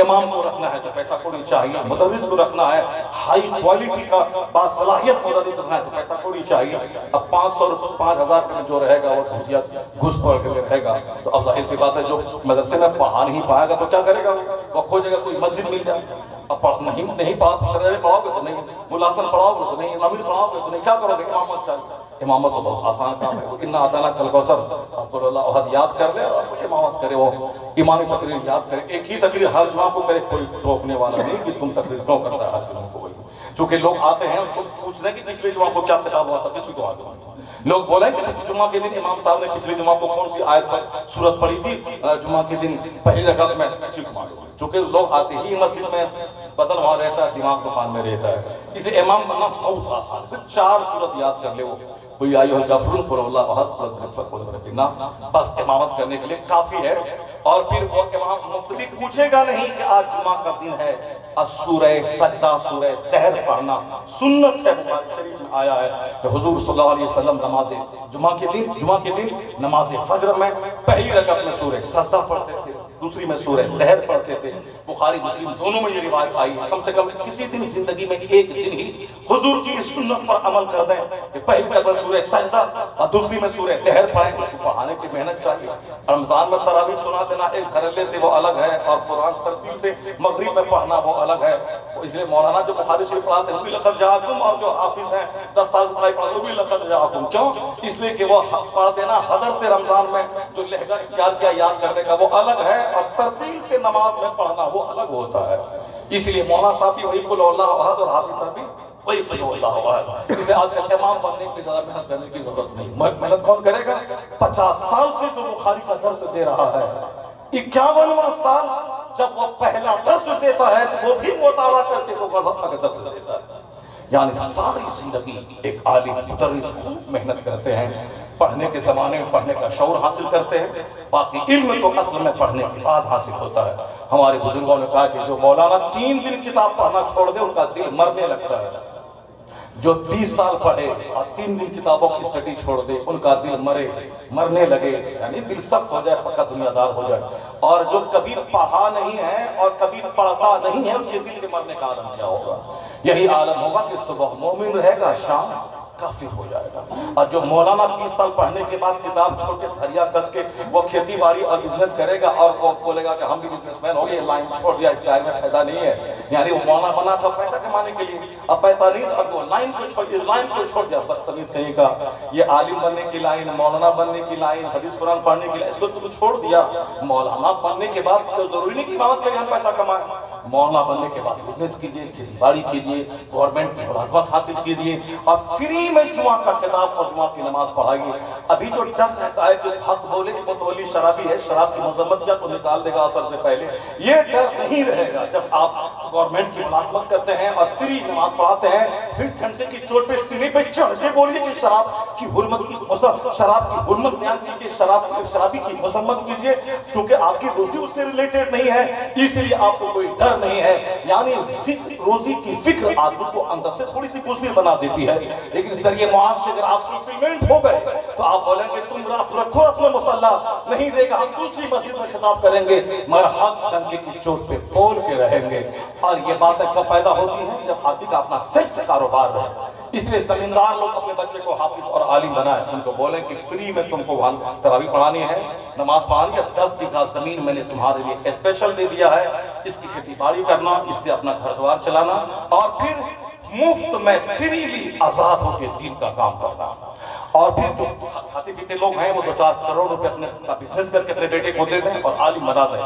Speaker 1: امام کو رکھنا ہے تو پیسہ کوڑی چاہیے، مدرس کو رکھنا ہے، ہائی کوالٹی کا باصلاحیت مدرس رکھنا ہے تو پیسہ کوڑی چاہیے۔ اب 5,000 کا جو رہے گا وہ گھس پڑ کے رہے گا، تو اب ظاہر سی بات ہے جو مدرسے میں پڑھا نہیں پائے گا تو کیا کرے گا، وہ کھوجے گا کوئی مسجد مل جائے۔ اب نہیں شرعی پڑھاؤ گے تو نہیں، ملازم پڑھاؤ گے تو نہیں، امیر پڑھاؤ گے تو نہیں، کیا کرو گے؟ امامت چاہیے۔ امامت تو بہت آسان کام ہے، انا اعطیناک الکوثر، قل اللہ احد یاد کر لے اور امامت کرے، وہ ایمانی تقریر یاد کرے، ایک ہی تقریر ہر جمعہ کو کرے، کوئی روکنے والا نہیں کہ تم تقریر کیوں کرتا ہے ہر جمعہ کو۔ چونکہ لوگ آتے ہیں اس کو پوچھنے کہ پچھلے جمعہ کو کیا خطاب ہوا تھا، کسی کو آتے ہیں لوگ بولیں کہ پچھلے جمعہ کے دن امام صاحب نے پچھلے جمعہ کو کون سی آیت پر سورت پڑھی تھی، جمعہ کے دن پہلی رکعت میں کسی کو معلوم۔ چونکہ لوگ آتے ہی مسجد میں، بدن وہاں رہتا ہے، دماغ دکان میں رہتا ہے، اسے امام بننا بہت آسان ہے، صرف 4 سورت یاد کر لے، وہ کوئی آئی اللہ احد بس امامت کرنے کے لیے کافی ہے. اور پھر وہ امام مقتدی پوچھے گا نہیں کہ آج جمعہ کا دن ہے، سورہ سجدہ سورہ تہر پڑھنا سنت ہے. بخاری شریف میں آیا ہے کہ حضور صلی اللہ علیہ وسلم نماز جمعہ کے دن نماز فجر میں پہلی رکعت میں سورہ سجدہ پڑھتے تھے، دوسری میں سورہ تہر پڑھتے تھے. بخاری مسلم دونوں میں یہ روایت آئی ہے. کم سے کم کسی دن زندگی میں ایک دن ہی حضور کی اس سنت پر عمل کر دیں کہ پہلی رکعت میں سورہ سجدہ اور دوسری میں سورہ تہر پڑھیں. اس کو پڑھانے کی محنت چاہیے. رمضان میں تراویح سنا دینا ایک گھرلے سے وہ الگ ہے، اور قرآن ترتیل سے مغرب میں پڑھنا وہ الگ ہے. اس لیے مولانا جو بخاری شریف پڑھاتے ہیں وہ بھی لقد جاءکم، اور جو حافظ ہیں 10 سال سے پڑھاتے وہ بھی لقد جاءکم. کیوں؟ اس لیے کہ وہ پڑھ دینا حضر سے رمضان میں جو لہجہ اختیار کیا یاد کرنے کا وہ الگ ہے، اور ترتیل سے نماز میں پڑھنا وہ الگ ہوتا ہے. اس لیے مولانا صاحب بھی وہی قل اللہ احد اور حافظ صاحب بھی وہی قل اللہ احد. اسے آج کل امام بننے کی زیادہ محنت کرنے کی ضرورت نہیں. محنت کون کرے گا؟ 50 سال سے جو بخاری کا درس دے رہا ہے، 51واں سال جب وہ پہلا درس دیتا ہے تو وہ بھی مطالعہ کر کے وہ غلط کا درس دیتا ہے. یعنی ساری زندگی ایک عالم مدرس خوب محنت کرتے ہیں. پڑھنے کے زمانے میں پڑھنے کا شعور حاصل کرتے ہیں، باقی علم تو اصل میں پڑھنے کے بعد حاصل ہوتا ہے. ہمارے بزرگوں نے کہا کہ جو مولانا 3 دن کتاب پڑھنا چھوڑ دے ان کا دل مرنے لگتا ہے. جو 20 سال پڑھے اور 3 دن کتابوں کی اسٹڈی چھوڑ دے ان کا دل مرنے لگے، یعنی دل سخت ہو جائے، پکا دنیا دار ہو جائے. اور جو کبھی پڑھا نہیں ہے اور کبھی پڑھتا نہیں ہے اس کے دل کے مرنے کا عالم کیا ہوگا؟ یہی عالم ہوگا کہ صبح مومن رہے گا، شام کافر ہو جائے گا. اور جو مولانا 20 سال پڑھنے کے بعد کتاب چھوڑ کے دریا کس کے وہ کھیتی باڑی اور بزنس کرے گا اور وہ بولے گا کہ ہم بھی بزنس مین ہو گئے، لائن چھوڑ دیا، اس لائن میں فائدہ نہیں ہے. یعنی وہ مولانا بنا تھا پیسہ کمانے کے لیے، اب پیسہ نہیں تھا تو لائن کو چھوڑ دیا، لائن کو چھوڑ دیا. بدتمیز کہیں کا یہ عالم بننے کی لائن، مولانا بننے کی لائن، حدیث قرآن پڑھنے کی لائن، اس کو تو چھوڑ دیا. مولانا بننے کے بعد ضروری نہیں کہ امامت کے لیے ہم پیسہ کمائیں. مولانا بننے کے بعد بزنس کیجئے، کھیتی باڑی کیجئے، گورنمنٹ کی ملازمت حاصل کیجئے، اور فری میں جمعہ کا خطاب اور جمعہ کی نماز پڑھائیے. ابھی جو ڈر رہتا ہے کہ حق بولے کہ متولی شرابی ہے، شراب کی مذمت کیا تو نکال دے گا اثر سے پہلے، یہ ڈر نہیں رہے گا. جب آپ گورنمنٹ کی ملازمت کرتے ہیں اور فری نماز پڑھاتے ہیں، پھر گھنٹے کی چوٹ پہ سینے پہ چڑھ کے بولیے کہ شراب کی حرمت بیان کیجیے، شرابی کی مذمت کیجیے، کیونکہ آپ کی روزی اس سے ریلیٹڈ نہیں ہے، اس لیے آپ کو کوئی ڈر نہیں ہے. یعنی روزی کی فکر آدمی کو اندر سے تھوڑی سی بزدل بنا دیتی ہے، لیکن اس ذریعے معاذ سے اگر آپ فلفلمنٹ ہو گئے تو آپ بولیں گے تم رکھو اپنا مسلح، نہیں دے گا ہم دوسری مسجد میں خطاب کریں گے، مگر حق ڈنکے کی چوٹ پہ بول کے رہیں گے. اور یہ باتیں کب پیدا ہوتی ہیں؟ جب آدمی کا اپنا سیلف کاروبار رہے. اس لیے زمیندار لوگ اپنے بچے کو حافظ اور عالم بنائیں، ان کو بولیں کہ فری میں تم کو تراویح پڑھانی ہے، نماز پڑھانی ہے، 10 بیگھہ زمین میں نے تمہارے لیے اسپیشل دے دیا ہے، اس کی کھیتی باڑی کرنا، اس سے اپنا گھر دوار چلانا، اور پھر مفت میں فریلی آزاد ہو کے دین کا کام کرنا. اور پھر جو کھاتے پیتے لوگ ہیں وہ 2-4 کروڑ روپے اپنے بزنس کر کے اپنے بیٹے کو دے دیں اور عالم بنا دیں.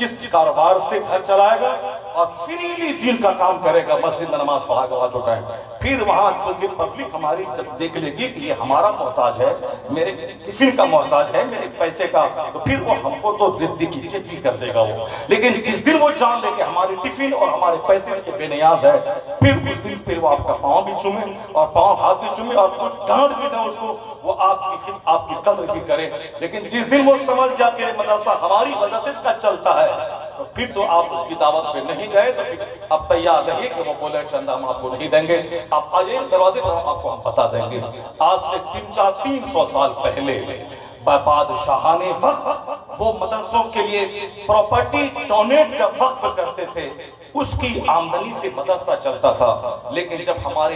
Speaker 1: اس کاروبار سے گھر چلائے گا اور فریلی دین کا کام کرے گا، مسجد میں نماز پڑھا گا وہاں ٹائم. پھر وہاں چونکہ پبلک ہماری جب دیکھ لے گی کہ یہ ہمارا محتاج ہے، میرے ٹفن کا محتاج ہے، میرے پیسے کا، تو پھر وہ ہم کو تو ردی کی چٹی کر دے گا وہ. لیکن جس دن وہ جان لے کہ ہماری ٹفن اور ہمارے پیسے سے بے نیاز ہے، پھر اس دن پھر وہ آپ کا پاؤں بھی چومے اور پاؤں ہاتھ بھی چومے اور کچھ ڈانٹ بھی دیں اس کو، وہ آپ کی قدر بھی کرے. لیکن جس دن وہ سمجھ جا کہ مدرسہ ہماری وجہ سے اس کا چلتا ہے، تو پھر تو آپ اس کی دعوت پہ نہیں گئے، تو پھر اب تیار رہیے کہ وہ بولے چندہ ہم آپ کو نہیں دیں گے، آپ آئیے دروازے پر آپ کو ہم بتا دیں گے. آج سے 300 سال پہلے بادشاہان وقت وہ مدرسوں کے لیے پراپرٹی ڈونیٹ کا وقف کرتے تھے، اس کی آمدنی سے مدرسہ چلتا تھا. لیکن جب ہماری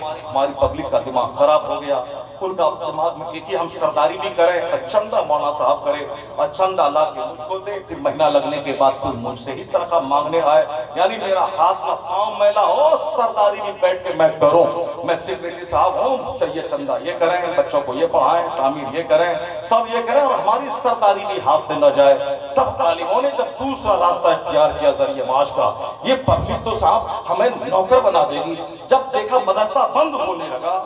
Speaker 1: پبلک کا دماغ خراب ہو گیا، ان کا دماغ میں کہ ہم سرداری بھی کریں، چندہ مولانا صاحب کرے اور چندہ لا کے مجھ کو دے، پھر مہینہ لگنے کے بعد کوئی مجھ سے ہی تنخواہ مانگنے آئے. یعنی میرا ہاتھ نہ پاؤں میلا ہو، سرداری بھی بیٹھ کے میں کروں، میں سیکریٹری صاحب ہوں، چاہیے چندہ یہ کریں، بچوں کو یہ پڑھائیں، تعمیر یہ کریں، سب یہ کریں، اور ہماری سرداری بھی ہاتھ سے نہ جائے. تب عالموں نے جب دوسرا راستہ اختیار کیا ذریعہ معاش کا، یہ پبلک تو صاحب ہمیں نوکر بنا دے گی. جب دیکھا مدرسہ بند ہونے لگا،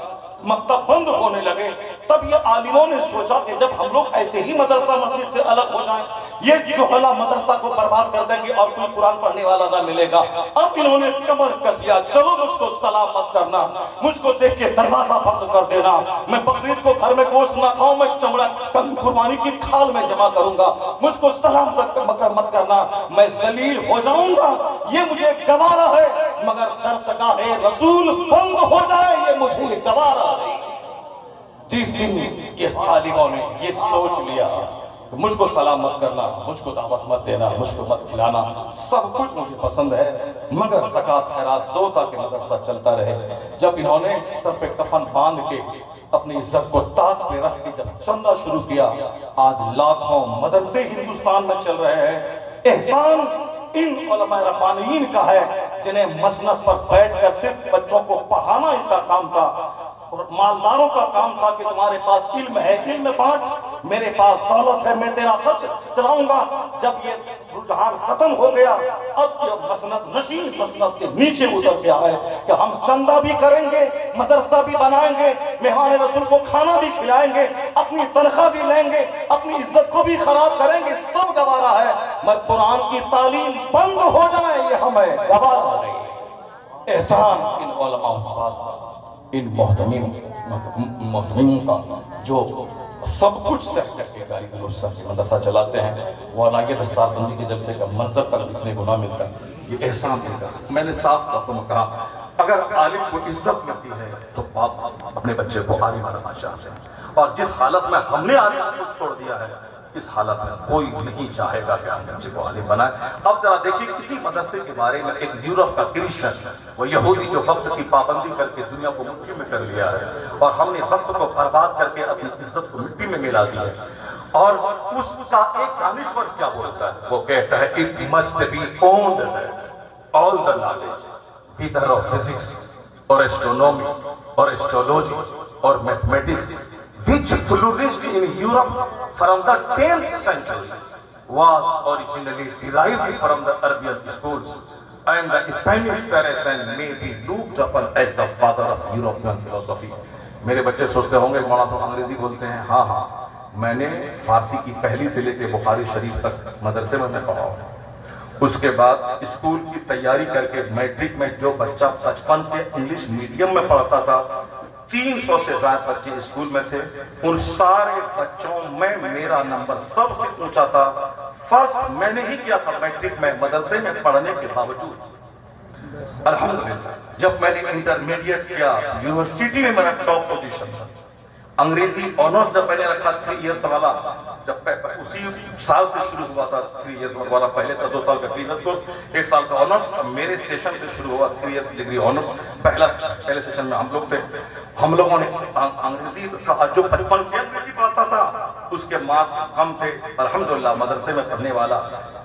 Speaker 1: مکتب بند ہونے لگے، تب یہ عالموں نے سوچا کہ جب ہم لوگ ایسے ہی مدرسہ مسجد سے الگ ہو جائیں، یہ جوہلا مدرسہ کو برباد کر دیں گے اور کوئی قرآن پڑھنے والا نہ ملے گا۔ اب انہوں نے کمر کسیا، چلو مجھ کو سلام مت کرنا، مجھ کو دیکھ کے دروازہ بند کر دینا، میں بقرعید کو گھر میں گوشت نہ کھاؤں، میں چمڑا قربانی کی کھال میں جمع کروں گا، مجھ کو سلام مت کرنا، میں ذلیل ہو جاؤں گا، یہ مجھے گوارا ہے، مگر درسگاہ رسول بند ہو جائے یہ مجھے گوارا ہے۔ جس دن یہ عالموں نے یہ سوچ لیا کہ مجھ کو سلام مت کرنا، مجھ کو دعوت مت دینا، مجھ کو مت کھلانا، سب کچھ مجھے پسند ہے، مگر زکوٰۃ خیرات دو تاکہ مدرسہ چلتا رہے۔ جب انہوں نے سر پہ کفن باندھ کے اپنی عزت کو تاج پہ رکھ کے جب چندہ شروع کیا، آج لاکھوں مدرسے ہندوستان میں چل رہے ہیں۔ احسان ان علماء ربانیین کا ہے جنہیں مسند پر بیٹھ کر صرف بچوں کو پڑھانا ان کا کام تھا، اور مالداروں کا کام تھا کہ تمہارے پاس علم ہے، علم بانٹ، میرے پاس دولت ہے، میں تیرا خرچ چلاؤں گا۔ جب یہ رجحان ختم ہو گیا، اب یہ مسند نشین مسند کے نیچے اتر گیا ہے کہ ہم چندہ بھی کریں گے، مدرسہ بھی بنائیں گے، مہمان رسول کو کھانا بھی کھلائیں گے، اپنی تنخواہ بھی لیں گے، اپنی عزت کو بھی خراب کریں گے، سب گوارا ہے، مگر قرآن کی تعلیم بند ہو جائے یہ ہمیں گوارا نہیں۔ احسان ان علماء خاص ان محتمین کا جو سب کچھ سیکھ کر کے گاڑی مدرسہ چلاتے ہیں، وہ ناگے دستار بندی کے جلسے کا منظر تک دکھنے کو نہ ملتا، یہ احسان ان کا۔ میں نے صاف باتوں میں کہا اگر عالم کو عزت ملتی ہے تو باپ اپنے بچے کو عالم بنانا چاہتے ہیں، اور جس حالت میں ہم نے عالم کو چھوڑ دیا ہے اس حالت میں کوئی نہیں چاہے گا کہ ہم بچے کو عالم بنائیں۔ اب ذرا دیکھیے کسی مدرسے کے بارے میں ایک یورپ کا کرسچن، وہ یہودی جو وقت کی پابندی کر کے دنیا کو مٹھی میں کر لیا ہے، اور ہم نے وقت کو برباد کر کے اپنی عزت کو مٹی میں ملا دی ہے، اور اس کا ایک دانشور کیا بولتا ہے، وہ کہتا ہے it must be owned that all the knowledge whether of physics or astronomy or astrology or mathematics which flourished in Europe from the 10th century was originally derived from the Arabian schools, and the Spanish Saracen may be looked upon as the father of European philosophy۔ میرے بچے سوچتے ہوں گے مولانا تو انگریزی بولتے ہیں، ہاں ہاں، میں نے فارسی کی پہلی سے لے کے بخاری شریف تک مدرسے میں پڑھا ہوں، اس کے بعد اسکول کی تیاری کر کے میٹرک میں جو بچہ 55 سے انگلش میڈیم میں پڑھتا تھا، 300 سے زائد بچے اسکول میں تھے، ان سارے بچوں میں میرا نمبر سب سے اونچا تھا، فرسٹ میں نے ہی کیا تھا میٹرک میں مدرسے میں پڑھنے کے باوجود۔ الحمدللہ جب میں نے انٹرمیڈیٹ کیا یونیورسٹی میں میرا ٹاپ پوزیشن تھا، انگریزی آنرز جب میں نے رکھا 3 ایئرس والا، جب اسی سال سے شروع ہوا تھا 3 ایئرس والا، پہلے تھا 2 سال کا پریویس کورس، 1 سال کا آنرز، میرے سیشن سے شروع ہوا 3 ایئرس ڈگری آنرز۔ پہلے سیشن میں ہم لوگ تھے، ہم لوگوں نے انگریزی کا جو 55 سے انگریزی پڑھتا تھا اس کے مارکس کم تھے، الحمدللہ مدرسے میں پڑھنے والا،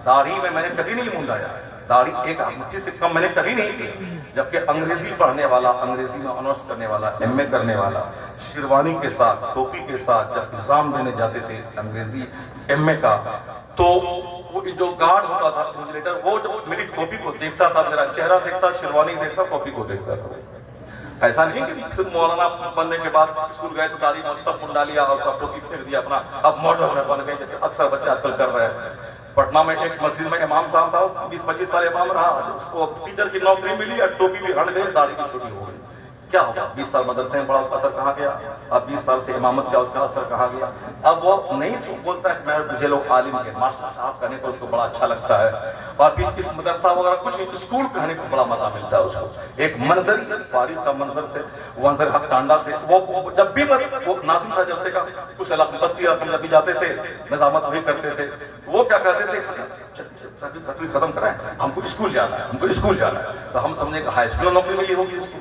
Speaker 1: داڑھی میں نے کبھی نہیں منڈایا، داڑھی ایک انگوٹھی سے کم میں نے کبھی نہیں کی، جبکہ انگریزی پڑھنے والا، انگریزی میں آنرز کرنے والا، ایم اے کرنے والا، شیروانی کے ساتھ، ٹوپی کے ساتھ جب ایگزام دینے جاتے تھے انگریزی ایم اے کا، تو وہ جو گارڈ ہوتا تھا انجلیٹر، وہ جب میری ٹوپی کو دیکھتا تھا، میرا چہرہ دیکھتا، شیروانی دیکھتا، ٹوپی کو دیکھتا تھا۔ ایسا نہیں کہ صرف مولانا بننے کے بعد اسکول گئے تو داڑھی میں سب منڈا لیا اور ٹوپی پھیر دیا اپنا، اب ماڈرن بن گئے جیسے اکثر بچے آج کل کر رہے ہیں۔ پٹنہ میں ایک مسجد میں امام صاحب تھا، 20-25 سال امام رہا، اس کو ٹیچر کی نوکری ملی اور ٹوپی بھی ہٹ گئی، داڑھی بھی چھوٹی ہو گئی۔ کیا ہوگا؟ 20 سال مدرسے میں پڑھا، اس کا اثر کہاں گیا؟ اب 20 سال سے امامت کیا، اس کا اثر کہاں گیا؟ اب وہ نہیں بولتا ہے میں مجھے لوگ عالم کے ماسٹر صاحب کہنے کو اس کو بڑا اچھا لگتا ہے، اور پھر اس مدرسہ وغیرہ کچھ نہیں، اسکول کہنے کو بڑا مزہ ملتا ہے اس کو، ایک منظر فارغ کا منظر سے، منظر حق ٹانڈا سے، وہ جب بھی وہ ناظم تھا جلسے کا، کچھ علاقے بستی رقم جب بھی جاتے تھے نظامت وہی کرتے تھے، وہ کیا کہتے تھے تقریر ختم کریں، ہم کو اسکول جانا ہے، ہم کو اسکول جانا ہے، تو ہم سمجھے کہ ہائی اسکول میں نوکری ملی ہوگی، اس کو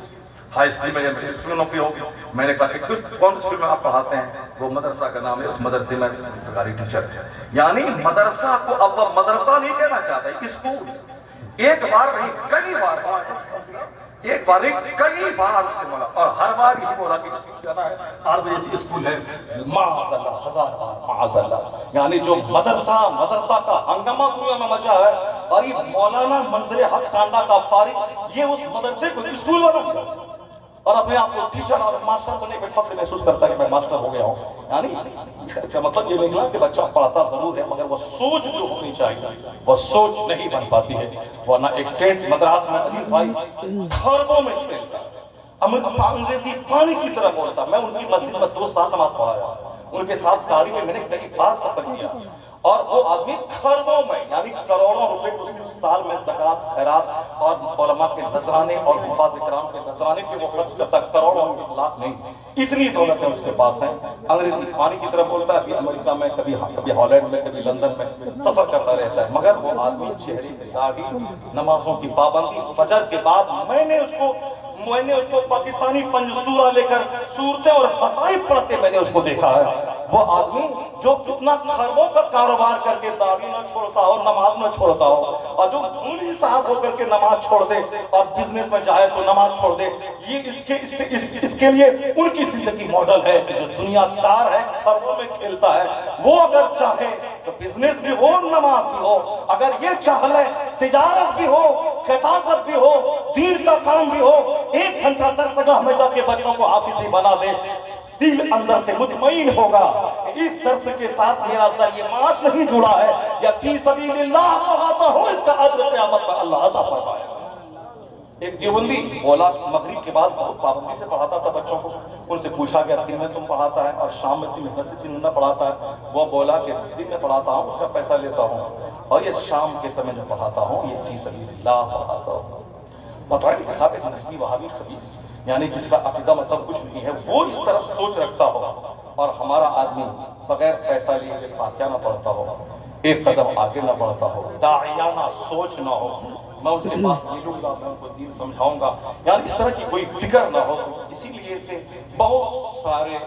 Speaker 1: ہائی اسکول میں اسکول میں نوکری ہوگی۔ میں نے کہا کہ کون اسکول میں آپ پڑھاتے ہیں؟ وہ مدرسہ کا نام ہے، اس مدرسے میں سرکاری ٹیچر ہے۔ یعنی مدرسہ کو اب وہ مدرسہ نہیں کہنا چاہتا ہے، اسکول۔ ایک بار نہیں کئی بار، ایک بار نہیں کئی بار اس سے ملا، اور ہر بار یہ بولا کہ اسکول جانا ہے، 8 بجے سے اسکول ہے، معاذ اللہ، 1000 بار معاذ اللہ۔ یعنی جو مدرسہ کا ہنگامہ دنیا میں مچا ہے، اور یہ مولانا منظر حق ٹانڈا کا فارغ، یہ اس مدرسے کو اسکول بنا دیا، اور اپنے آپ کو ٹیچر اور ماسٹر بننے پہ فخر محسوس کرتا ہے کہ میں ماسٹر ہو گیا ہوں. یعنی کا مطلب یہ نکلا کہ بچہ پڑھتا ضرور ہے مگر وہ سوچ جو ہونی چاہیے وہ سوچ نہیں بن پاتی ہے. ورنہ ایک سیٹ مدراس میں عزیز بھائی خربوں میں کھیلتا ہے, انگریزی پانی کی طرح بولتا. میں ان کی مسجد میں 2 سال نماز پڑھایا, ان کے ساتھ گاڑی میں نے کئی بار سفر کیا, اور وہ آدمی خربوں میں یعنی کروڑوں روپے اس سال میں زکوٰۃ, خیرات اور علماء کے نذرانے اور حفاظ کرام کے نذرانے پہ وہ خرچ کرتا. کروڑوں لاکھ نہیں, اتنی دولتیں اس کے پاس ہیں. انگریزی پانی کی طرح بولتا ہے, ابھی امریکہ میں کبھی ہالینڈ میں کبھی لندن میں سفر کرتا رہتا ہے. مگر وہ آدمی چہرے پہ داڑھی, نمازوں کی پابندی, فجر کے بعد میں نے اس کو پاکستانی پنجسورہ لے کر صورتیں اور فضائل پڑھتے میں نے اس کو دیکھا ہے. وہ آدمی جو کتنا خربوں کا کاروبار کر کے داڑھی نہ چھوڑتا ہو, نماز نہ چھوڑتا ہو, اور جو دھولی صاحب ہو کر کے نماز چھوڑ دے اور بزنس میں جائے تو نماز چھوڑ دے, یہ اس کے لیے ان کی زندگی ماڈل ہے. جو دنیا دار ہے, خربوں میں کھیلتا ہے, وہ اگر چاہے تو بزنس بھی ہو, نماز بھی ہو. اگر یہ چاہ لے تجارت بھی ہو, خطابت بھی ہو, دین کا کام بھی ہو, 1 گھنٹہ درسگاہ میں جا کے بچوں کو حافظ بھی بنا دے, دل اندر سے مطمئن ہوگا کہ اس درس کے ساتھ میرا ذریعہ معاش نہیں جڑا ہے, یا فی سبیل اللہ پڑھاتا ہوں, اس کا اجر قیامت میں اللہ عطا فرمائے. ایک دیوبندی بولا, مغرب کے بعد بہت پابندی سے پڑھاتا تھا بچوں کو. ان سے پوچھا گیا دن میں تم پڑھاتا ہے اور شام میں تم مسجد میں پڑھاتا ہے؟ وہ بولا کہ دن میں پڑھاتا ہوں, اس کا پیسہ لیتا ہوں, اور یہ شام کے سمے میں پڑھاتا ہوں, یہ فی سبیل اللہ پڑھاتا ہوں. بطور حساب ایک نسلی وہابی خبیث, یعنی جس کا عقیدہ مطلب کچھ نہیں ہے, وہ اس طرح سوچ رکھتا ہو, اور ہمارا آدمی بغیر پیسہ لیے فاتحہ نہ پڑھتا ہو, 1 قدم آگے نہ بڑھتا ہو, داعیانہ سوچ نہ ہو. میں ان سے بات ملوں گا, میں ان کو دین سمجھاؤں گا, یعنی اس طرح کی کوئی فکر نہ ہو. اسی لیے سے بہت سارے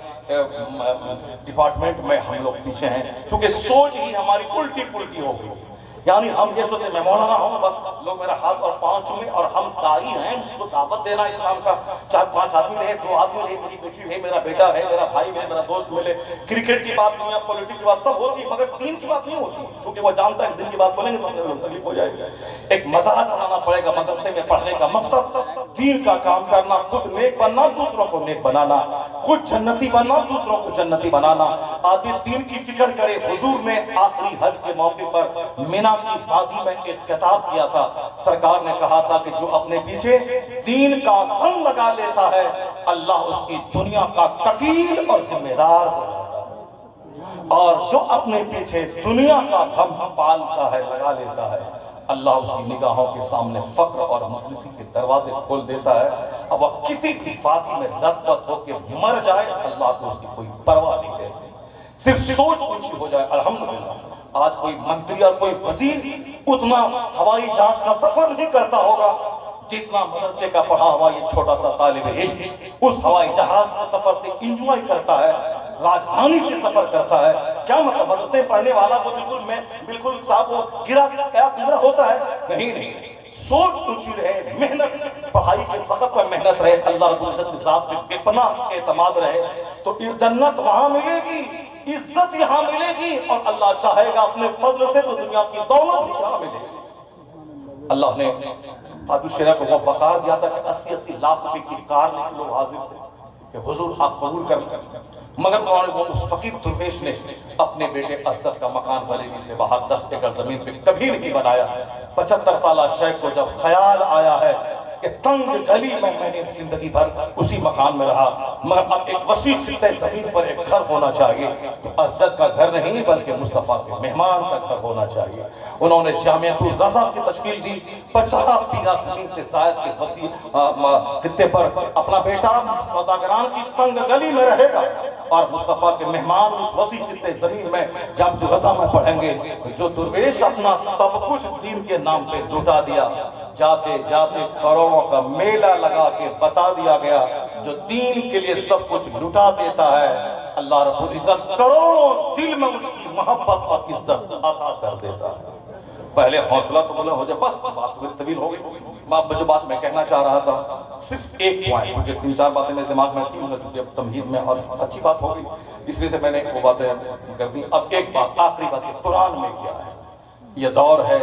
Speaker 1: ڈپارٹمنٹ میں ہم لوگ پیچھے ہیں, کیونکہ سوچ ہی ہماری الٹی پلٹی ہو گئی. یعنی ہم یہ سوچتے میں مولانا ہوں, بس لوگ میرا ہاتھ اور پاؤں چومیں, اور ہم داعی ہیں, ان کو دعوت دینا اسلام کا. 4-5 آدمی رہے, 2 آدمی رہے, میری بیٹی ہے, میرا بیٹا ہے, میرا بھائی ہے, میرا دوست ملے, کرکٹ کی بات دنیا پولیٹکس کی بات سب ہوتی, مگر دین کی بات نہیں ہوتی, کیونکہ وہ جانتا ہے دین کی بات بولیں گے سامنے لوگ تکلیف ہو جائے گی. ایک مزاج بنانا پڑے گا. مدرسے میں پڑھنے کا مقصد دین کا کام کرنا, خود نیک بننا, دوسروں کو نیک بنانا, خود جنتی بننا, دوسروں کو جنتی بنانا. آدمی دین کی فکر کرے. حضور نے آخری حج کے موقع پر مینا کی وادی میں ایک خطاب کیا تھا. سرکار نے کہا تھا کہ جو اپنے پیچھے دین کا غم لگا لیتا ہے, اللہ اس کی دنیا کا کفیل اور ذمہ دار ہو جاتا ہے, اور جو اپنے پیچھے دنیا کا غم پالتا ہے, لگا لیتا ہے, اللہ اس کی نگاہوں کے سامنے فقر اور مفلسی کے دروازے کھول دیتا ہے. اب وہ کسی بھی وادی میں لطپت ہو کے مر جائے, اللہ کو اس کی کوئی پرواہ نہیں ہے, صرف سوچ اونچی ہو جائے. الحمدللہ آج کوئی منتری اور کوئی وزیر اتنا ہوائی جہاز کا سفر نہیں کرتا ہوگا جتنا مدرسے کا پڑھا ہوا یہ چھوٹا سا طالب علم اس ہوائی جہاز کے سفر سے انجوائے کرتا ہے, راجدھانی سے سفر کرتا ہے. کیا مطلب مدرسے پڑھنے والا کو بالکل صاحب وہ گزرا ہوتا ہے؟ نہیں. سوچ اونچی رہے, محنت پڑھائی کے وقت پر محنت رہے, اللہ رب العزت کے ذات پہ بے پناہ اعتماد رہے, تو جنت وہاں ملے گی, عزت یہاں ملے گی, اور اللہ چاہے گا اپنے فضل سے تو دنیا کی دولت بھی یہاں ملے گی. اللہ نے فاطمہ شیرہ کو وہ وقار دیا تھا کہ 80 لاکھ روپے کی کار لے کے لوگ حاضر تھے کہ حضور آپ قبول کر لیں, مگر وہ اس فقیر درویش نے اپنے بیٹے عزت کا مکان بریلی سے باہر 10 ایکڑ زمین پہ کبھی نہیں بنایا. 75 سالہ شیخ کو جب خیال آیا ہے کہ تنگ گلی میں نے زندگی بھر اسی مکان میں رہا, مگر اب ایک وسیع خطہ زمین پر ایک گھر ہونا چاہیے, تو عزت کا گھر نہیں بلکہ مصطفیٰ کے مہمان کا گھر ہونا چاہیے. انہوں نے جامعۃ الرضا کی تشکیل دی. 50 بیگھہ زمین سے زائد کے وسیع خطے پر اپنا بیٹا سوداگران کی تنگ گلی میں رہے گا, اور مصطفیٰ کے مہمان اس وسیع خطے زمین میں جامعۃ الرضا میں پڑھیں گے. جو درویش اپنا سب کچھ دین کے نام پہ لٹا دیا, جاتے جاتے کروڑوں کا میلہ لگا کے بتا دیا گیا جو دین کے لیے سب کچھ لٹا دیتا ہے, اللہ رب العزت کروڑوں دل میں اس کی محبت اور عزت عطا کر دیتا ہے. پہلے حوصلہ تو بولا ہو جائے, بس بات طویل ہو گئی. جو بات میں کہنا چاہ رہا تھا صرف ایک پوائنٹ, کیونکہ 3-4 باتیں میرے دماغ میں تھی, چونکہ اب تمہید میں اور اچھی بات ہو گئی اس لیے سے میں نے وہ باتیں کر دی. اب ایک بات, آخری بات, قرآن میں کیا ہے. یہ دور ہے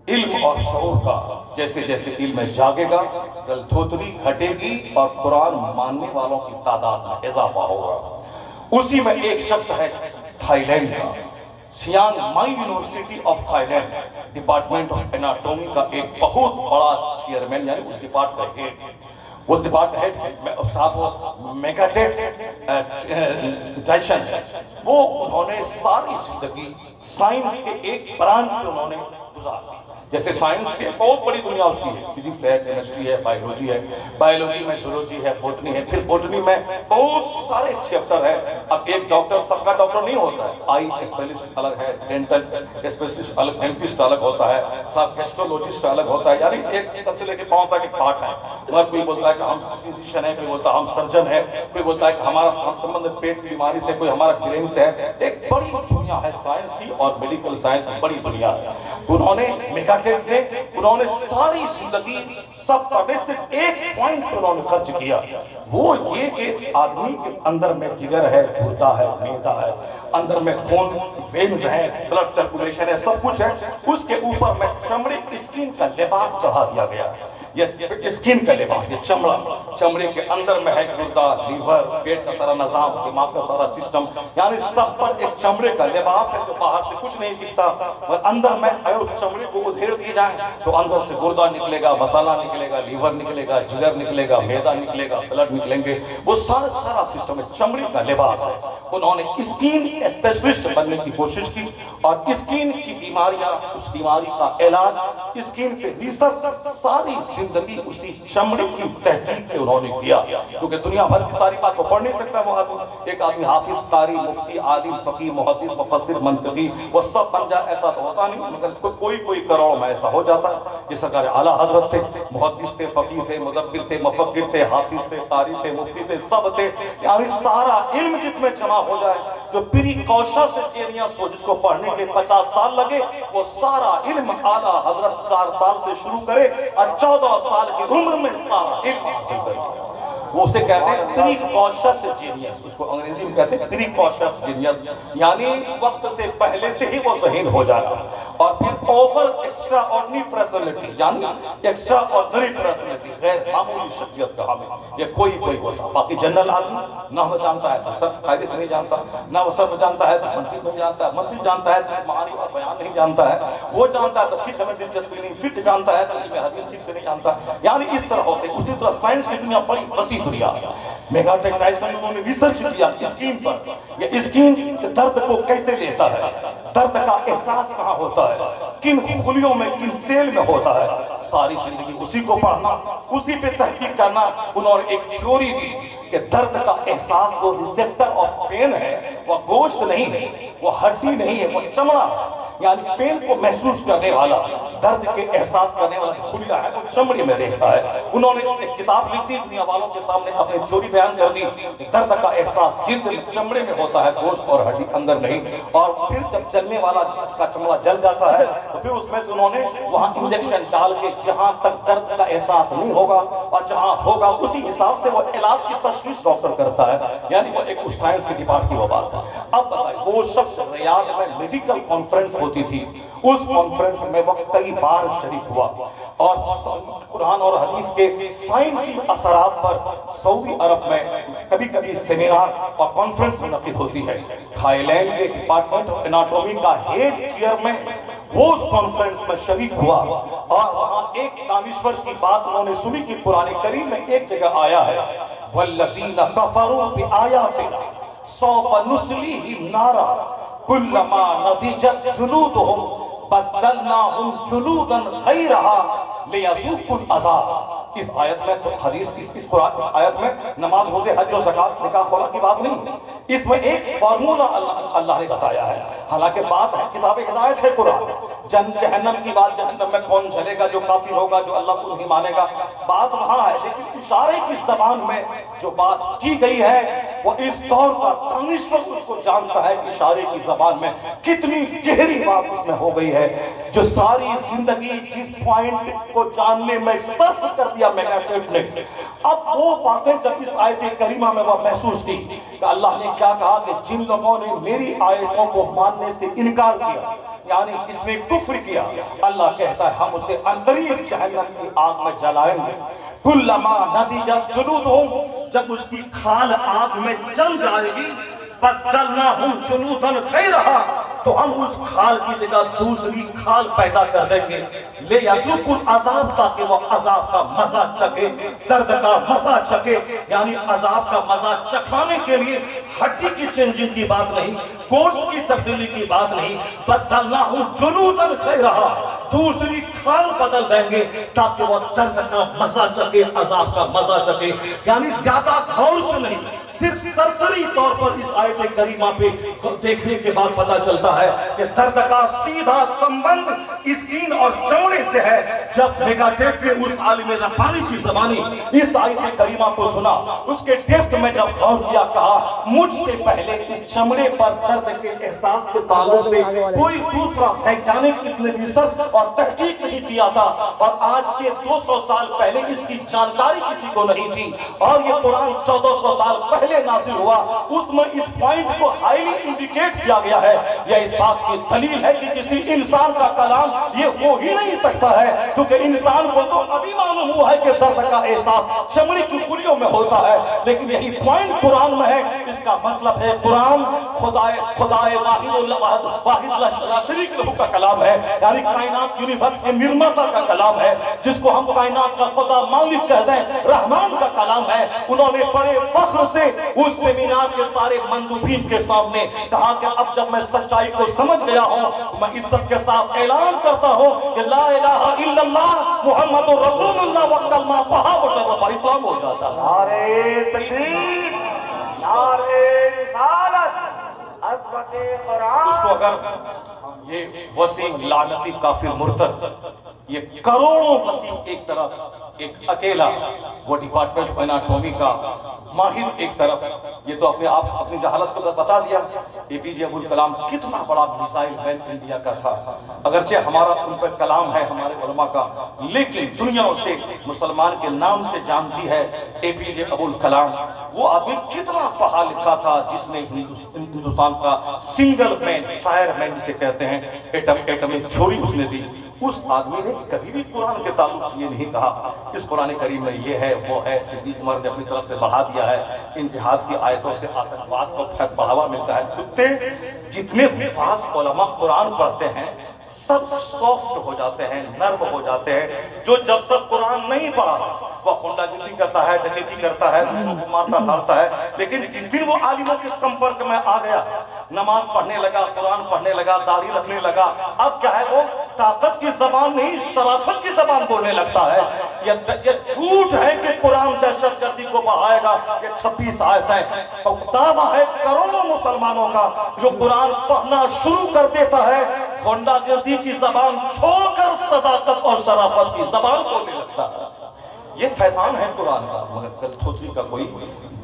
Speaker 1: علم اور شعور کا جیسے جیسے علم جاگے گا گل دھوتری گھٹے گی اور قرآن ماننے والوں کی تعداد میں اضافہ ہوگا۔ اسی میں ایک شخص ہے تھائی لینڈ کا، Chiang Mai university of Thailand department of anatomy کا ایک بہت بڑا چیئرمین، یعنی اس ڈپارٹ کا ہیڈ، اس ڈپارٹ ہیڈ صاحب میگاٹیٹ ڈائشن، وہ انہوں نے ساری زندگی سائنس کے ایک برانچ پہ انہوں نے گزار دی۔ جیسے سائنس کی بہت بڑی دنیا اس کی ہے، فزکس ہے، کیمسٹری ہے، بایولوجی ہے، بایولوجی میں زولوجی ہے، بوٹنی ہے، پھر بوٹنی میں بہت سارے چیپٹر ہیں۔ اب ایک ڈاکٹر سب کا ڈاکٹر نہیں ہوتا ہے، آئی اسپیشلسٹ الگ ہے، ڈینٹل اسپیشلسٹ الگ، ڈینٹسٹ الگ ہوتا ہے، سب گیسٹرولوجسٹ الگ ہوتا ہے، یعنی ایک سب سے لے کے پاؤں تک ایک پارٹ ہے۔ مگر کوئی بولتا ہے کہ ہم فزیشین ہیں، کوئی بولتا ہے ہم سرجن ہیں، کوئی بولتا ہے کہ ہمارا سمبند پیٹ کی بیماری سے، کوئی ہمارا برین سے ہے۔ ایک بڑی دنیا ہے سائنس کی، اور میڈیکل سائنس کی بڑی دنیا ہے۔ انہوں نے میگاٹیٹ نے انہوں نے ساری زندگی سب کا صرف ایک پوائنٹ انہوں نے خرچ کیا، وہ یہ کہ آدمی کے اندر میں جگر ہے، گردہ ہے، معدہ ہے، اندر میں خون وینز ہیں، بلڈ سرکولیشن ہے، سب کچھ ہے، اس کے اوپر میں چمڑے اسکن کا لباس چڑھا دیا گیا۔ یہ اسکن کا لباس، یہ چمڑے کے اندر میں ہے گردہ، لیور، پیٹ کا سارا نظام، دماغ کا سارا سسٹم، یعنی سب پر ایک چمڑے کا لباس ہے جو باہر سے کچھ نہیں دکھتا، اور اندر میں اگر اس چمڑے کو ادھیڑ دی جائے تو اندر سے گردہ نکلے گا، مسالہ نکلے گا، لیور نکلے گا، جگر نکلے گا، معدہ نکلے گا، بلڈ نکلیں گے، وہ سارا سسٹم ہے، چمڑے کا لباس ہے۔ انہوں نے اسکن اسپیشلسٹ بننے کی کوشش کی، اور اسکن کی بیماریاں، اس بیماری کا علاج، اسکن پہ ریسرچ، ساری زندگی اسی چمڑے کی تحقیق پہ انہوں نے کیا، کیونکہ دنیا بھر کی ساری بات کو پڑھ نہیں سکتا وہ آدمی، ایک آدمی حافظ، قاری، مفتی، عالم، فقیہ، محدث، مفسر، منطقی وہ سب بن جائے ایسا تو ہوتا نہیں، مگر کوئی کروڑ میں ایسا ہو جاتا ہے۔ یہ سرکار اعلیٰ حضرت تھے، محدث تھے، فقیہ تھے، مدبر تھے، مفکر تھے، حافظ تھے، قاری تھے، مفتی تھے، سب تھے، یعنی سارا علم جس میں جمع ہو جائے، جو پری کوشا سے چیریاں سو جس کو پڑھنے کے 50 سال لگے، وہ سارا علم اعلیٰ حضرت 4 سال سے شروع کرے اور 14 سال کی عمر میں سارا علم حاصل کرے۔ وہ اسے کہتے ہیں پری کوشس جینیس، اس کو انگریزی میں کہتے ہیں پری کوشس جینیس، یعنی وقت سے پہلے سے ہی وہ ذہین ہو جاتا۔ اور پھر اوور ایکسٹرا آرڈنری پرسنالٹی، یعنی ایکسٹرا آرڈنری پرسنالٹی، غیر معمولی شخصیت کا حامل، یہ کوئی ہوتا۔ باقی جنرل آدمی نہ وہ جانتا ہے تو صرف قاعدے سے نہیں جانتا، نہ وہ صرف جانتا ہے تو منطق نہیں جانتا ہے، منطق جانتا ہے تو معانی اور بیان نہیں جانتا ہے، وہ جانتا ہے تو فقہ میں دلچسپی نہیں، فقہ جانتا ہے تو علم حدیث ٹھیک سے نہیں جانتا، یعنی اس طرح ہوتے۔ اسی طرح سائنس کی دنیا بڑی وسیع دنیا ہے۔ میگاٹیک ٹائسن انہوں نے ریسرچ کیا اسکین پر، یہ اسکین درد کو کیسے لیتا ہے، درد کا احساس کہاں ہوتا ہے، کن خلیوں میں، کن سیل میں ہوتا ہے، ساری زندگی اسی کو پڑھنا، اسی پہ تحقیق کرنا۔ انہوں نے ایک تھیوری دی کہ درد کا احساس جو ریسیپٹر آف پین ہے وہ گوشت نہیں ہے، وہ ہڈی نہیں ہے، وہ چمڑا ہے، یعنی پین کو محسوس کرنے والا، درد کے احساس کرنے والا خلیہ ہے وہ چمڑی میں رہتا ہے۔ انہوں نے ایک کتاب لکھ دی، دنیا والوں کے سامنے اپنی تھیوری بیان کر دی، درد کا احساس جلد میں چمڑے میں ہوتا ہے، گوشت اور ہڈی اندر نہیں۔ اور پھر جب چلنے والا کا چمڑا جل جاتا ہے تو پھر اس میں سے انہوں نے وہاں انجیکشن ڈال کے جہاں تک درد کا احساس نہیں ہوگا اور جہاں ہوگا اسی حساب سے وہ علاج کی تشخیص ڈاکٹر کرتا ہے، یعنی وہ ایک سائنس کے ڈپارٹ کی وہ بات ہے۔ اب بتائیں، وہ شخص ریاض میں میڈیکل کانفرنس ہوتی تھی، اس کانفرنس میں وہ کئی بار شریک ہوا، اور قرآن اور حدیث کے سائنسی اثرات پر سعودی عرب میں کبھی کبھی سیمینار اور کانفرنس منعقد ہوتی ہے۔ تھائی لینڈ کے ڈپارٹمنٹ آف اناٹومی کا ہیڈ چیئرمین وہ اس کانفرنس میں شریک ہوا، اور وہاں ایک دانشور کی بات انہوں نے سنی کہ قرآن کریم میں ایک جگہ آیا ہے، وَالَّذِينَ كَفَرُوا بِآيَاتِنَا سَوْفَ نُصْلِيهِمْ نَارًا كُلَّمَا نَضِجَتْ جُلُودُهُمْ بَدَّلْنَاهُمْ جُلُودًا غَيْرَهَا لِيَذُوقُوا الْعَذَابَ۔ اس آیت میں حدیث، اس قرآن اس آیت میں نماز، روزے، حج و زکات، نکاح خلا کی بات نہیں، اس میں ایک فارمولہ اللہ نے بتایا ہے، حالانکہ بات ہے کتاب ہدایت ہے قرآن۔ جہنم کی بات، جہنم میں کون چلے گا، جو کافر ہوگا، جو اللہ کو نہیں مانے گا، بات وہاں ہے، لیکن اشارے کی زبان میں جو بات کی گئی ہے وہ اس دور کا دانشور اس کو جانتا ہے کہ اشارے کی زبان میں کتنی گہری بات اس میں ہو گئی ہے، جو ساری زندگی جس پوائنٹ کو جاننے میں صرف کر دیا میگاٹیٹ نے۔ اب وہ باتیں جب اس آیت کریمہ میں وہ محسوس کی کہ اللہ نے کیا کہا کہ جن لوگوں نے میری آیتوں کو ماننے سے انکار کیا، یعنی جس نے کفر کیا، اللہ کہتا ہے ہم اسے عنقریب جہنم کی آگ میں جلائیں گے۔ کلما نضجت جلودہم، جب اس کی کھال آگ میں جل جائے گی، بدلناہم جلودا غیرہا، تو ہم اس کھال کی جگہ دوسری کھال پیدا کر دیں گے، لیذوقوا العذاب، تاکہ وہ عذاب کا مزہ چکھے، درد کا مزہ چکھے۔ یعنی عذاب کا مزہ چکھانے کے لیے ہڈی کی چینجنگ کی بات نہیں، گوشت کی تبدیلی کی بات نہیں، بدلناہم جلودا غیرہا، دوسری کھال بدل دیں گے تاکہ وہ درد کا مزہ چکھے، عذاب کا مزہ چکھے۔ یعنی زیادہ غور سے نہیں، صرف سرسری طور پر اس آیت کریمہ پہ دیکھنے کے بعد پتہ چلتا ہے کہ درد کا سیدھا سمبند اسکین اور چمڑے سے ہے۔ جب میگاٹیٹ نے اس عالم ربانی کی زبانی اس آیت کریمہ کو سنا، اس کے ڈیپتھ میں جب غور کیا، کہا مجھ سے پہلے اس چمڑے پر درد کے احساس کے تعلق سے کوئی دوسرا ویگیانک اتنے ریسرچ اور تحقیق نہیں کیا تھا، اور آج سے 200 سال پہلے اس کی جانکاری کسی کو نہیں تھی، اور یہ قرآن 1400 سال پہلے نازل ہوا، اس میں اس پوائنٹ کو ہائیلی انڈیکیٹ کیا گیا ہے۔ یہ اس بات کی دلیل ہے کہ کسی انسان کا کلام یہ ہو ہی نہیں سکتا ہے، کیونکہ انسان کو تو ابھی معلوم ہوا ہے کہ درد کا احساس چمڑی کی خلیوں میں ہوتا ہے، لیکن یہی پوائنٹ قرآن میں ہے۔ اس کا مطلب ہے قرآن خدائے واحد لا شریک لہ کا کلام ہے، یعنی کائنات یونیورس کے نرماتا کا کلام ہے، جس کو ہم کائنات کا خدا مالک کہہ دیں، رحمان کا کلام ہے۔ انہوں نے بڑے فخر سے اس سیمینار کے سارے مندوبین کے سامنے کہا کہ اب جب میں سچائی کو سمجھ گیا ہوں، میں عزت کے ساتھ اعلان کرتا ہوں کہ لا الہ الا اللہ محمد رسول اللہ، وکلمہ پڑھا بشرف اسلام ہو جاتا ہے۔
Speaker 2: نعرہ تکبیر، نعرہ رسالت، عظمت قرآن۔
Speaker 1: اس کو اگر یہ وسیم لعنتی کافر مرتد، یہ کروڑوں وسیم ایک طرف، ایک اکیلا وہ ڈپارٹمنٹ آف اناٹومی کا ماہر ایک طرف، یہ تو اپنے آپ اپنی جہالت کو بتا دیا۔ اے پی جے عبدالکلام کتنا بڑا میزائل مین انڈیا کا تھا، اگرچہ ہمارا ان پر کلام ہے ہمارے علماء کا، لیکن دنیا اسے مسلمان کے نام سے جانتی ہے، اے پی جے عبدالکلام۔ وہ آدمی کتنا پڑھا لکھا تھا، جس نے ہندوستان کا سنگل مین، فائر مین جسے کہتے ہیں، ایٹمک تھیوری اس نے دی۔ اس آدمی نے کبھی بھی قرآن کے تعلق سے یہ نہیں کہا اس قرآن کریم میں یہ ہے وہ ہے۔ صدیق عمر نے اپنی طرف سے بڑھا دیا ہے، ان جہاد کی آیتوں سے آتنکواد کو بڑھاوا ملتا ہے۔ کتے جتنے حفاظ علماء قرآن پڑھتے ہیں سب سافٹ ہو جاتے ہیں، نرم ہو جاتے ہیں۔ جو جب تک قرآن نہیں پڑھا وہ خونڈہ گردی کرتا ہے، ڈکیتی کرتا ہے، دوسروں کو مارتا ڈالتا ہے، لیکن جس دن وہ عالموں کے سمپرک میں آ گیا، نماز پڑھنے لگا، قرآن پڑھنے لگا، داڑھی رکھنے لگا، اب کیا ہے وہ طاقت کی زبان نہیں شرافت کی زبان بولنے لگتا ہے۔ یہ جھوٹ ہے کہ قرآن دہشت گردی کو بڑھائے گا، یہ 26 آیتیں اور دعویٰ ہے کروڑوں مسلمانوں کا جو قرآن پڑھنا شروع کر دیتا ہے خونڈہ گردی کی زبان چھوڑ کر صداقت اور شرافت کی زبان بولنے لگتا ہے۔ یہ فیضان ہے قرآن کا، مگر کلتھوتری کا کوئی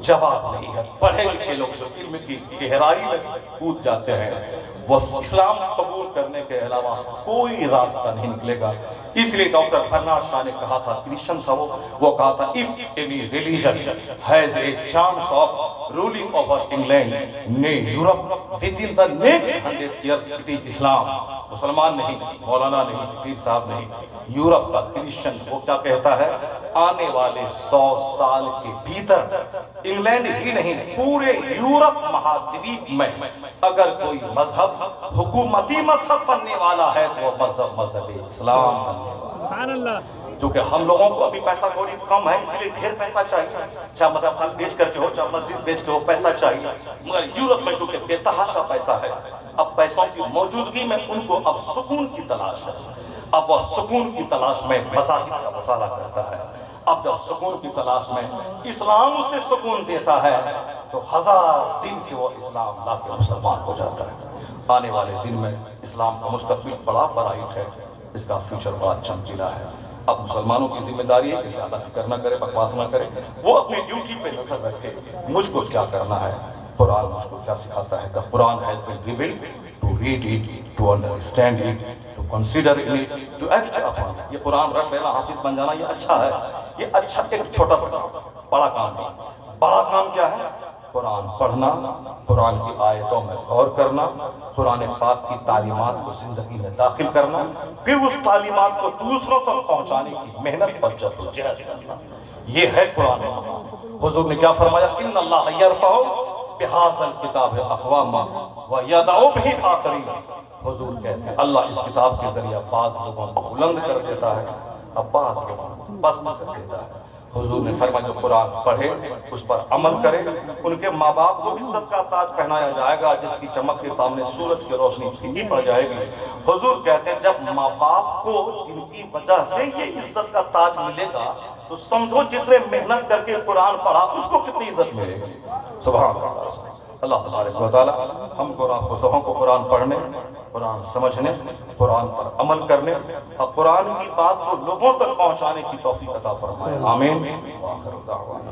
Speaker 1: جواب نہیں ہے۔ پڑھے لکھے لوگ جو علم کی گہرائی میں کود جاتے ہیں وہ اسلام قبول کرنے کے علاوہ کوئی راستہ نہیں نکلے گا۔ اس لیے ڈاکٹر برنارڈ شاہ نے کہا تھا، کرسچن تھا وہ کہا تھا if any religion has a chance of ruling over England, nay Europe within the next 100 years it is Islam۔ مسلمان نہیں، مولانا نہیں، پیر صاحب نہیں، یورپ کا کرسچن وہ کیا کہتا ہے، آنے والے 100 سال کے بھیتر انگلینڈ ہی نہیں پورے یورپ مہادویپ میں اگر کوئی مذہب حکومتی مذہب بننے والا ہے تو وہ مذہب اسلام بننے والا ہے۔ کیونکہ ہم لوگوں کو ابھی پیسہ کوڑی کم ہے، اس لیے ڈھیر پیسہ چاہیے، چاہے مدرسہ بیچ کر کے ہو، چاہے مسجد بیچ کے ہو، پیسہ چاہیے۔ مگر یورپ میں چونکہ بے تحاشا پیسہ ہے، اب پیسوں کی موجودگی میں ان کو اب سکون کی تلاش ہے، اب وہ سکون کی تلاش میں مذاہب کا مطالعہ کرتا ہے۔ اب جب سکون کی تلاش میں اسلام اسے سکون دیتا ہے تو 1000 دن سے وہ اسلام لا کے مسلمان ہو جاتا ہے۔ آنے والے دن میں اسلام کا مستقبل بڑا برائٹ ہے، اس کا فیوچر بڑا چمکیلا ہے۔ اب مسلمانوں کی ذمہ داری ہے کہ زیادہ فکر نہ کرے، بکواس نہ کرے، وہ اپنی ڈیوٹی پہ نظر رکھے، مجھ کو کیا کرنا ہے، قرآن مجھ کو کیا سکھاتا ہے۔ کہ قرآن has been given to read it, to understand it, to consider it, to act upon it۔ یہ قرآن رٹ لینا، حافظ بن جانا یہ اچھا ہے، یہ اچھا ایک چھوٹا سا بڑا کام نہیں۔ بڑا کام کیا ہے؟ قرآن پڑھنا، قرآن کی آیتوں میں غور کرنا، قرآن پاک کی تعلیمات کو زندگی میں داخل کرنا، پھر اس تعلیمات کو دوسروں تک پہنچانے کی محنت اور جدوجہد کرنا، یہ ہے قرآن پاک۔ حضور نے کیا فرمایا؟ ان اللہ یرفع بہذا الکتاب اقواما ویضع بہ آخرین۔ حضور کہتے ہیں اللہ اس کتاب کے ذریعے بعض لوگوں کو بلند کر دیتا ہے، اب بعض لوگوں کو پست کر دیتا ہے۔ حضور نے فرمایا جو قرآن پڑھے اس پر عمل کرے، ان کے ماں باپ کو عزت کا تاج پہنایا جائے گا جس کی چمک کے سامنے سورج کی روشنی پھیکی پڑ جائے گی۔ حضور کہتے ہیں جب ماں باپ کو جن کی وجہ سے یہ عزت کا تاج ملے گا تو سمجھو جس نے محنت کر کے قرآن پڑھا اس کو کتنی عزت ملے گی۔ سبحان اللہ۔ اللہ تبارک و تعالی ہم کو اور آپ کو سبوں کو قرآن پڑھنے، قرآن سمجھنے، قرآن پر عمل کرنے اور قرآن کی بات کو لوگوں تک پہنچانے کی توفیق عطا فرمائے، آمین۔ وآخر دعوانا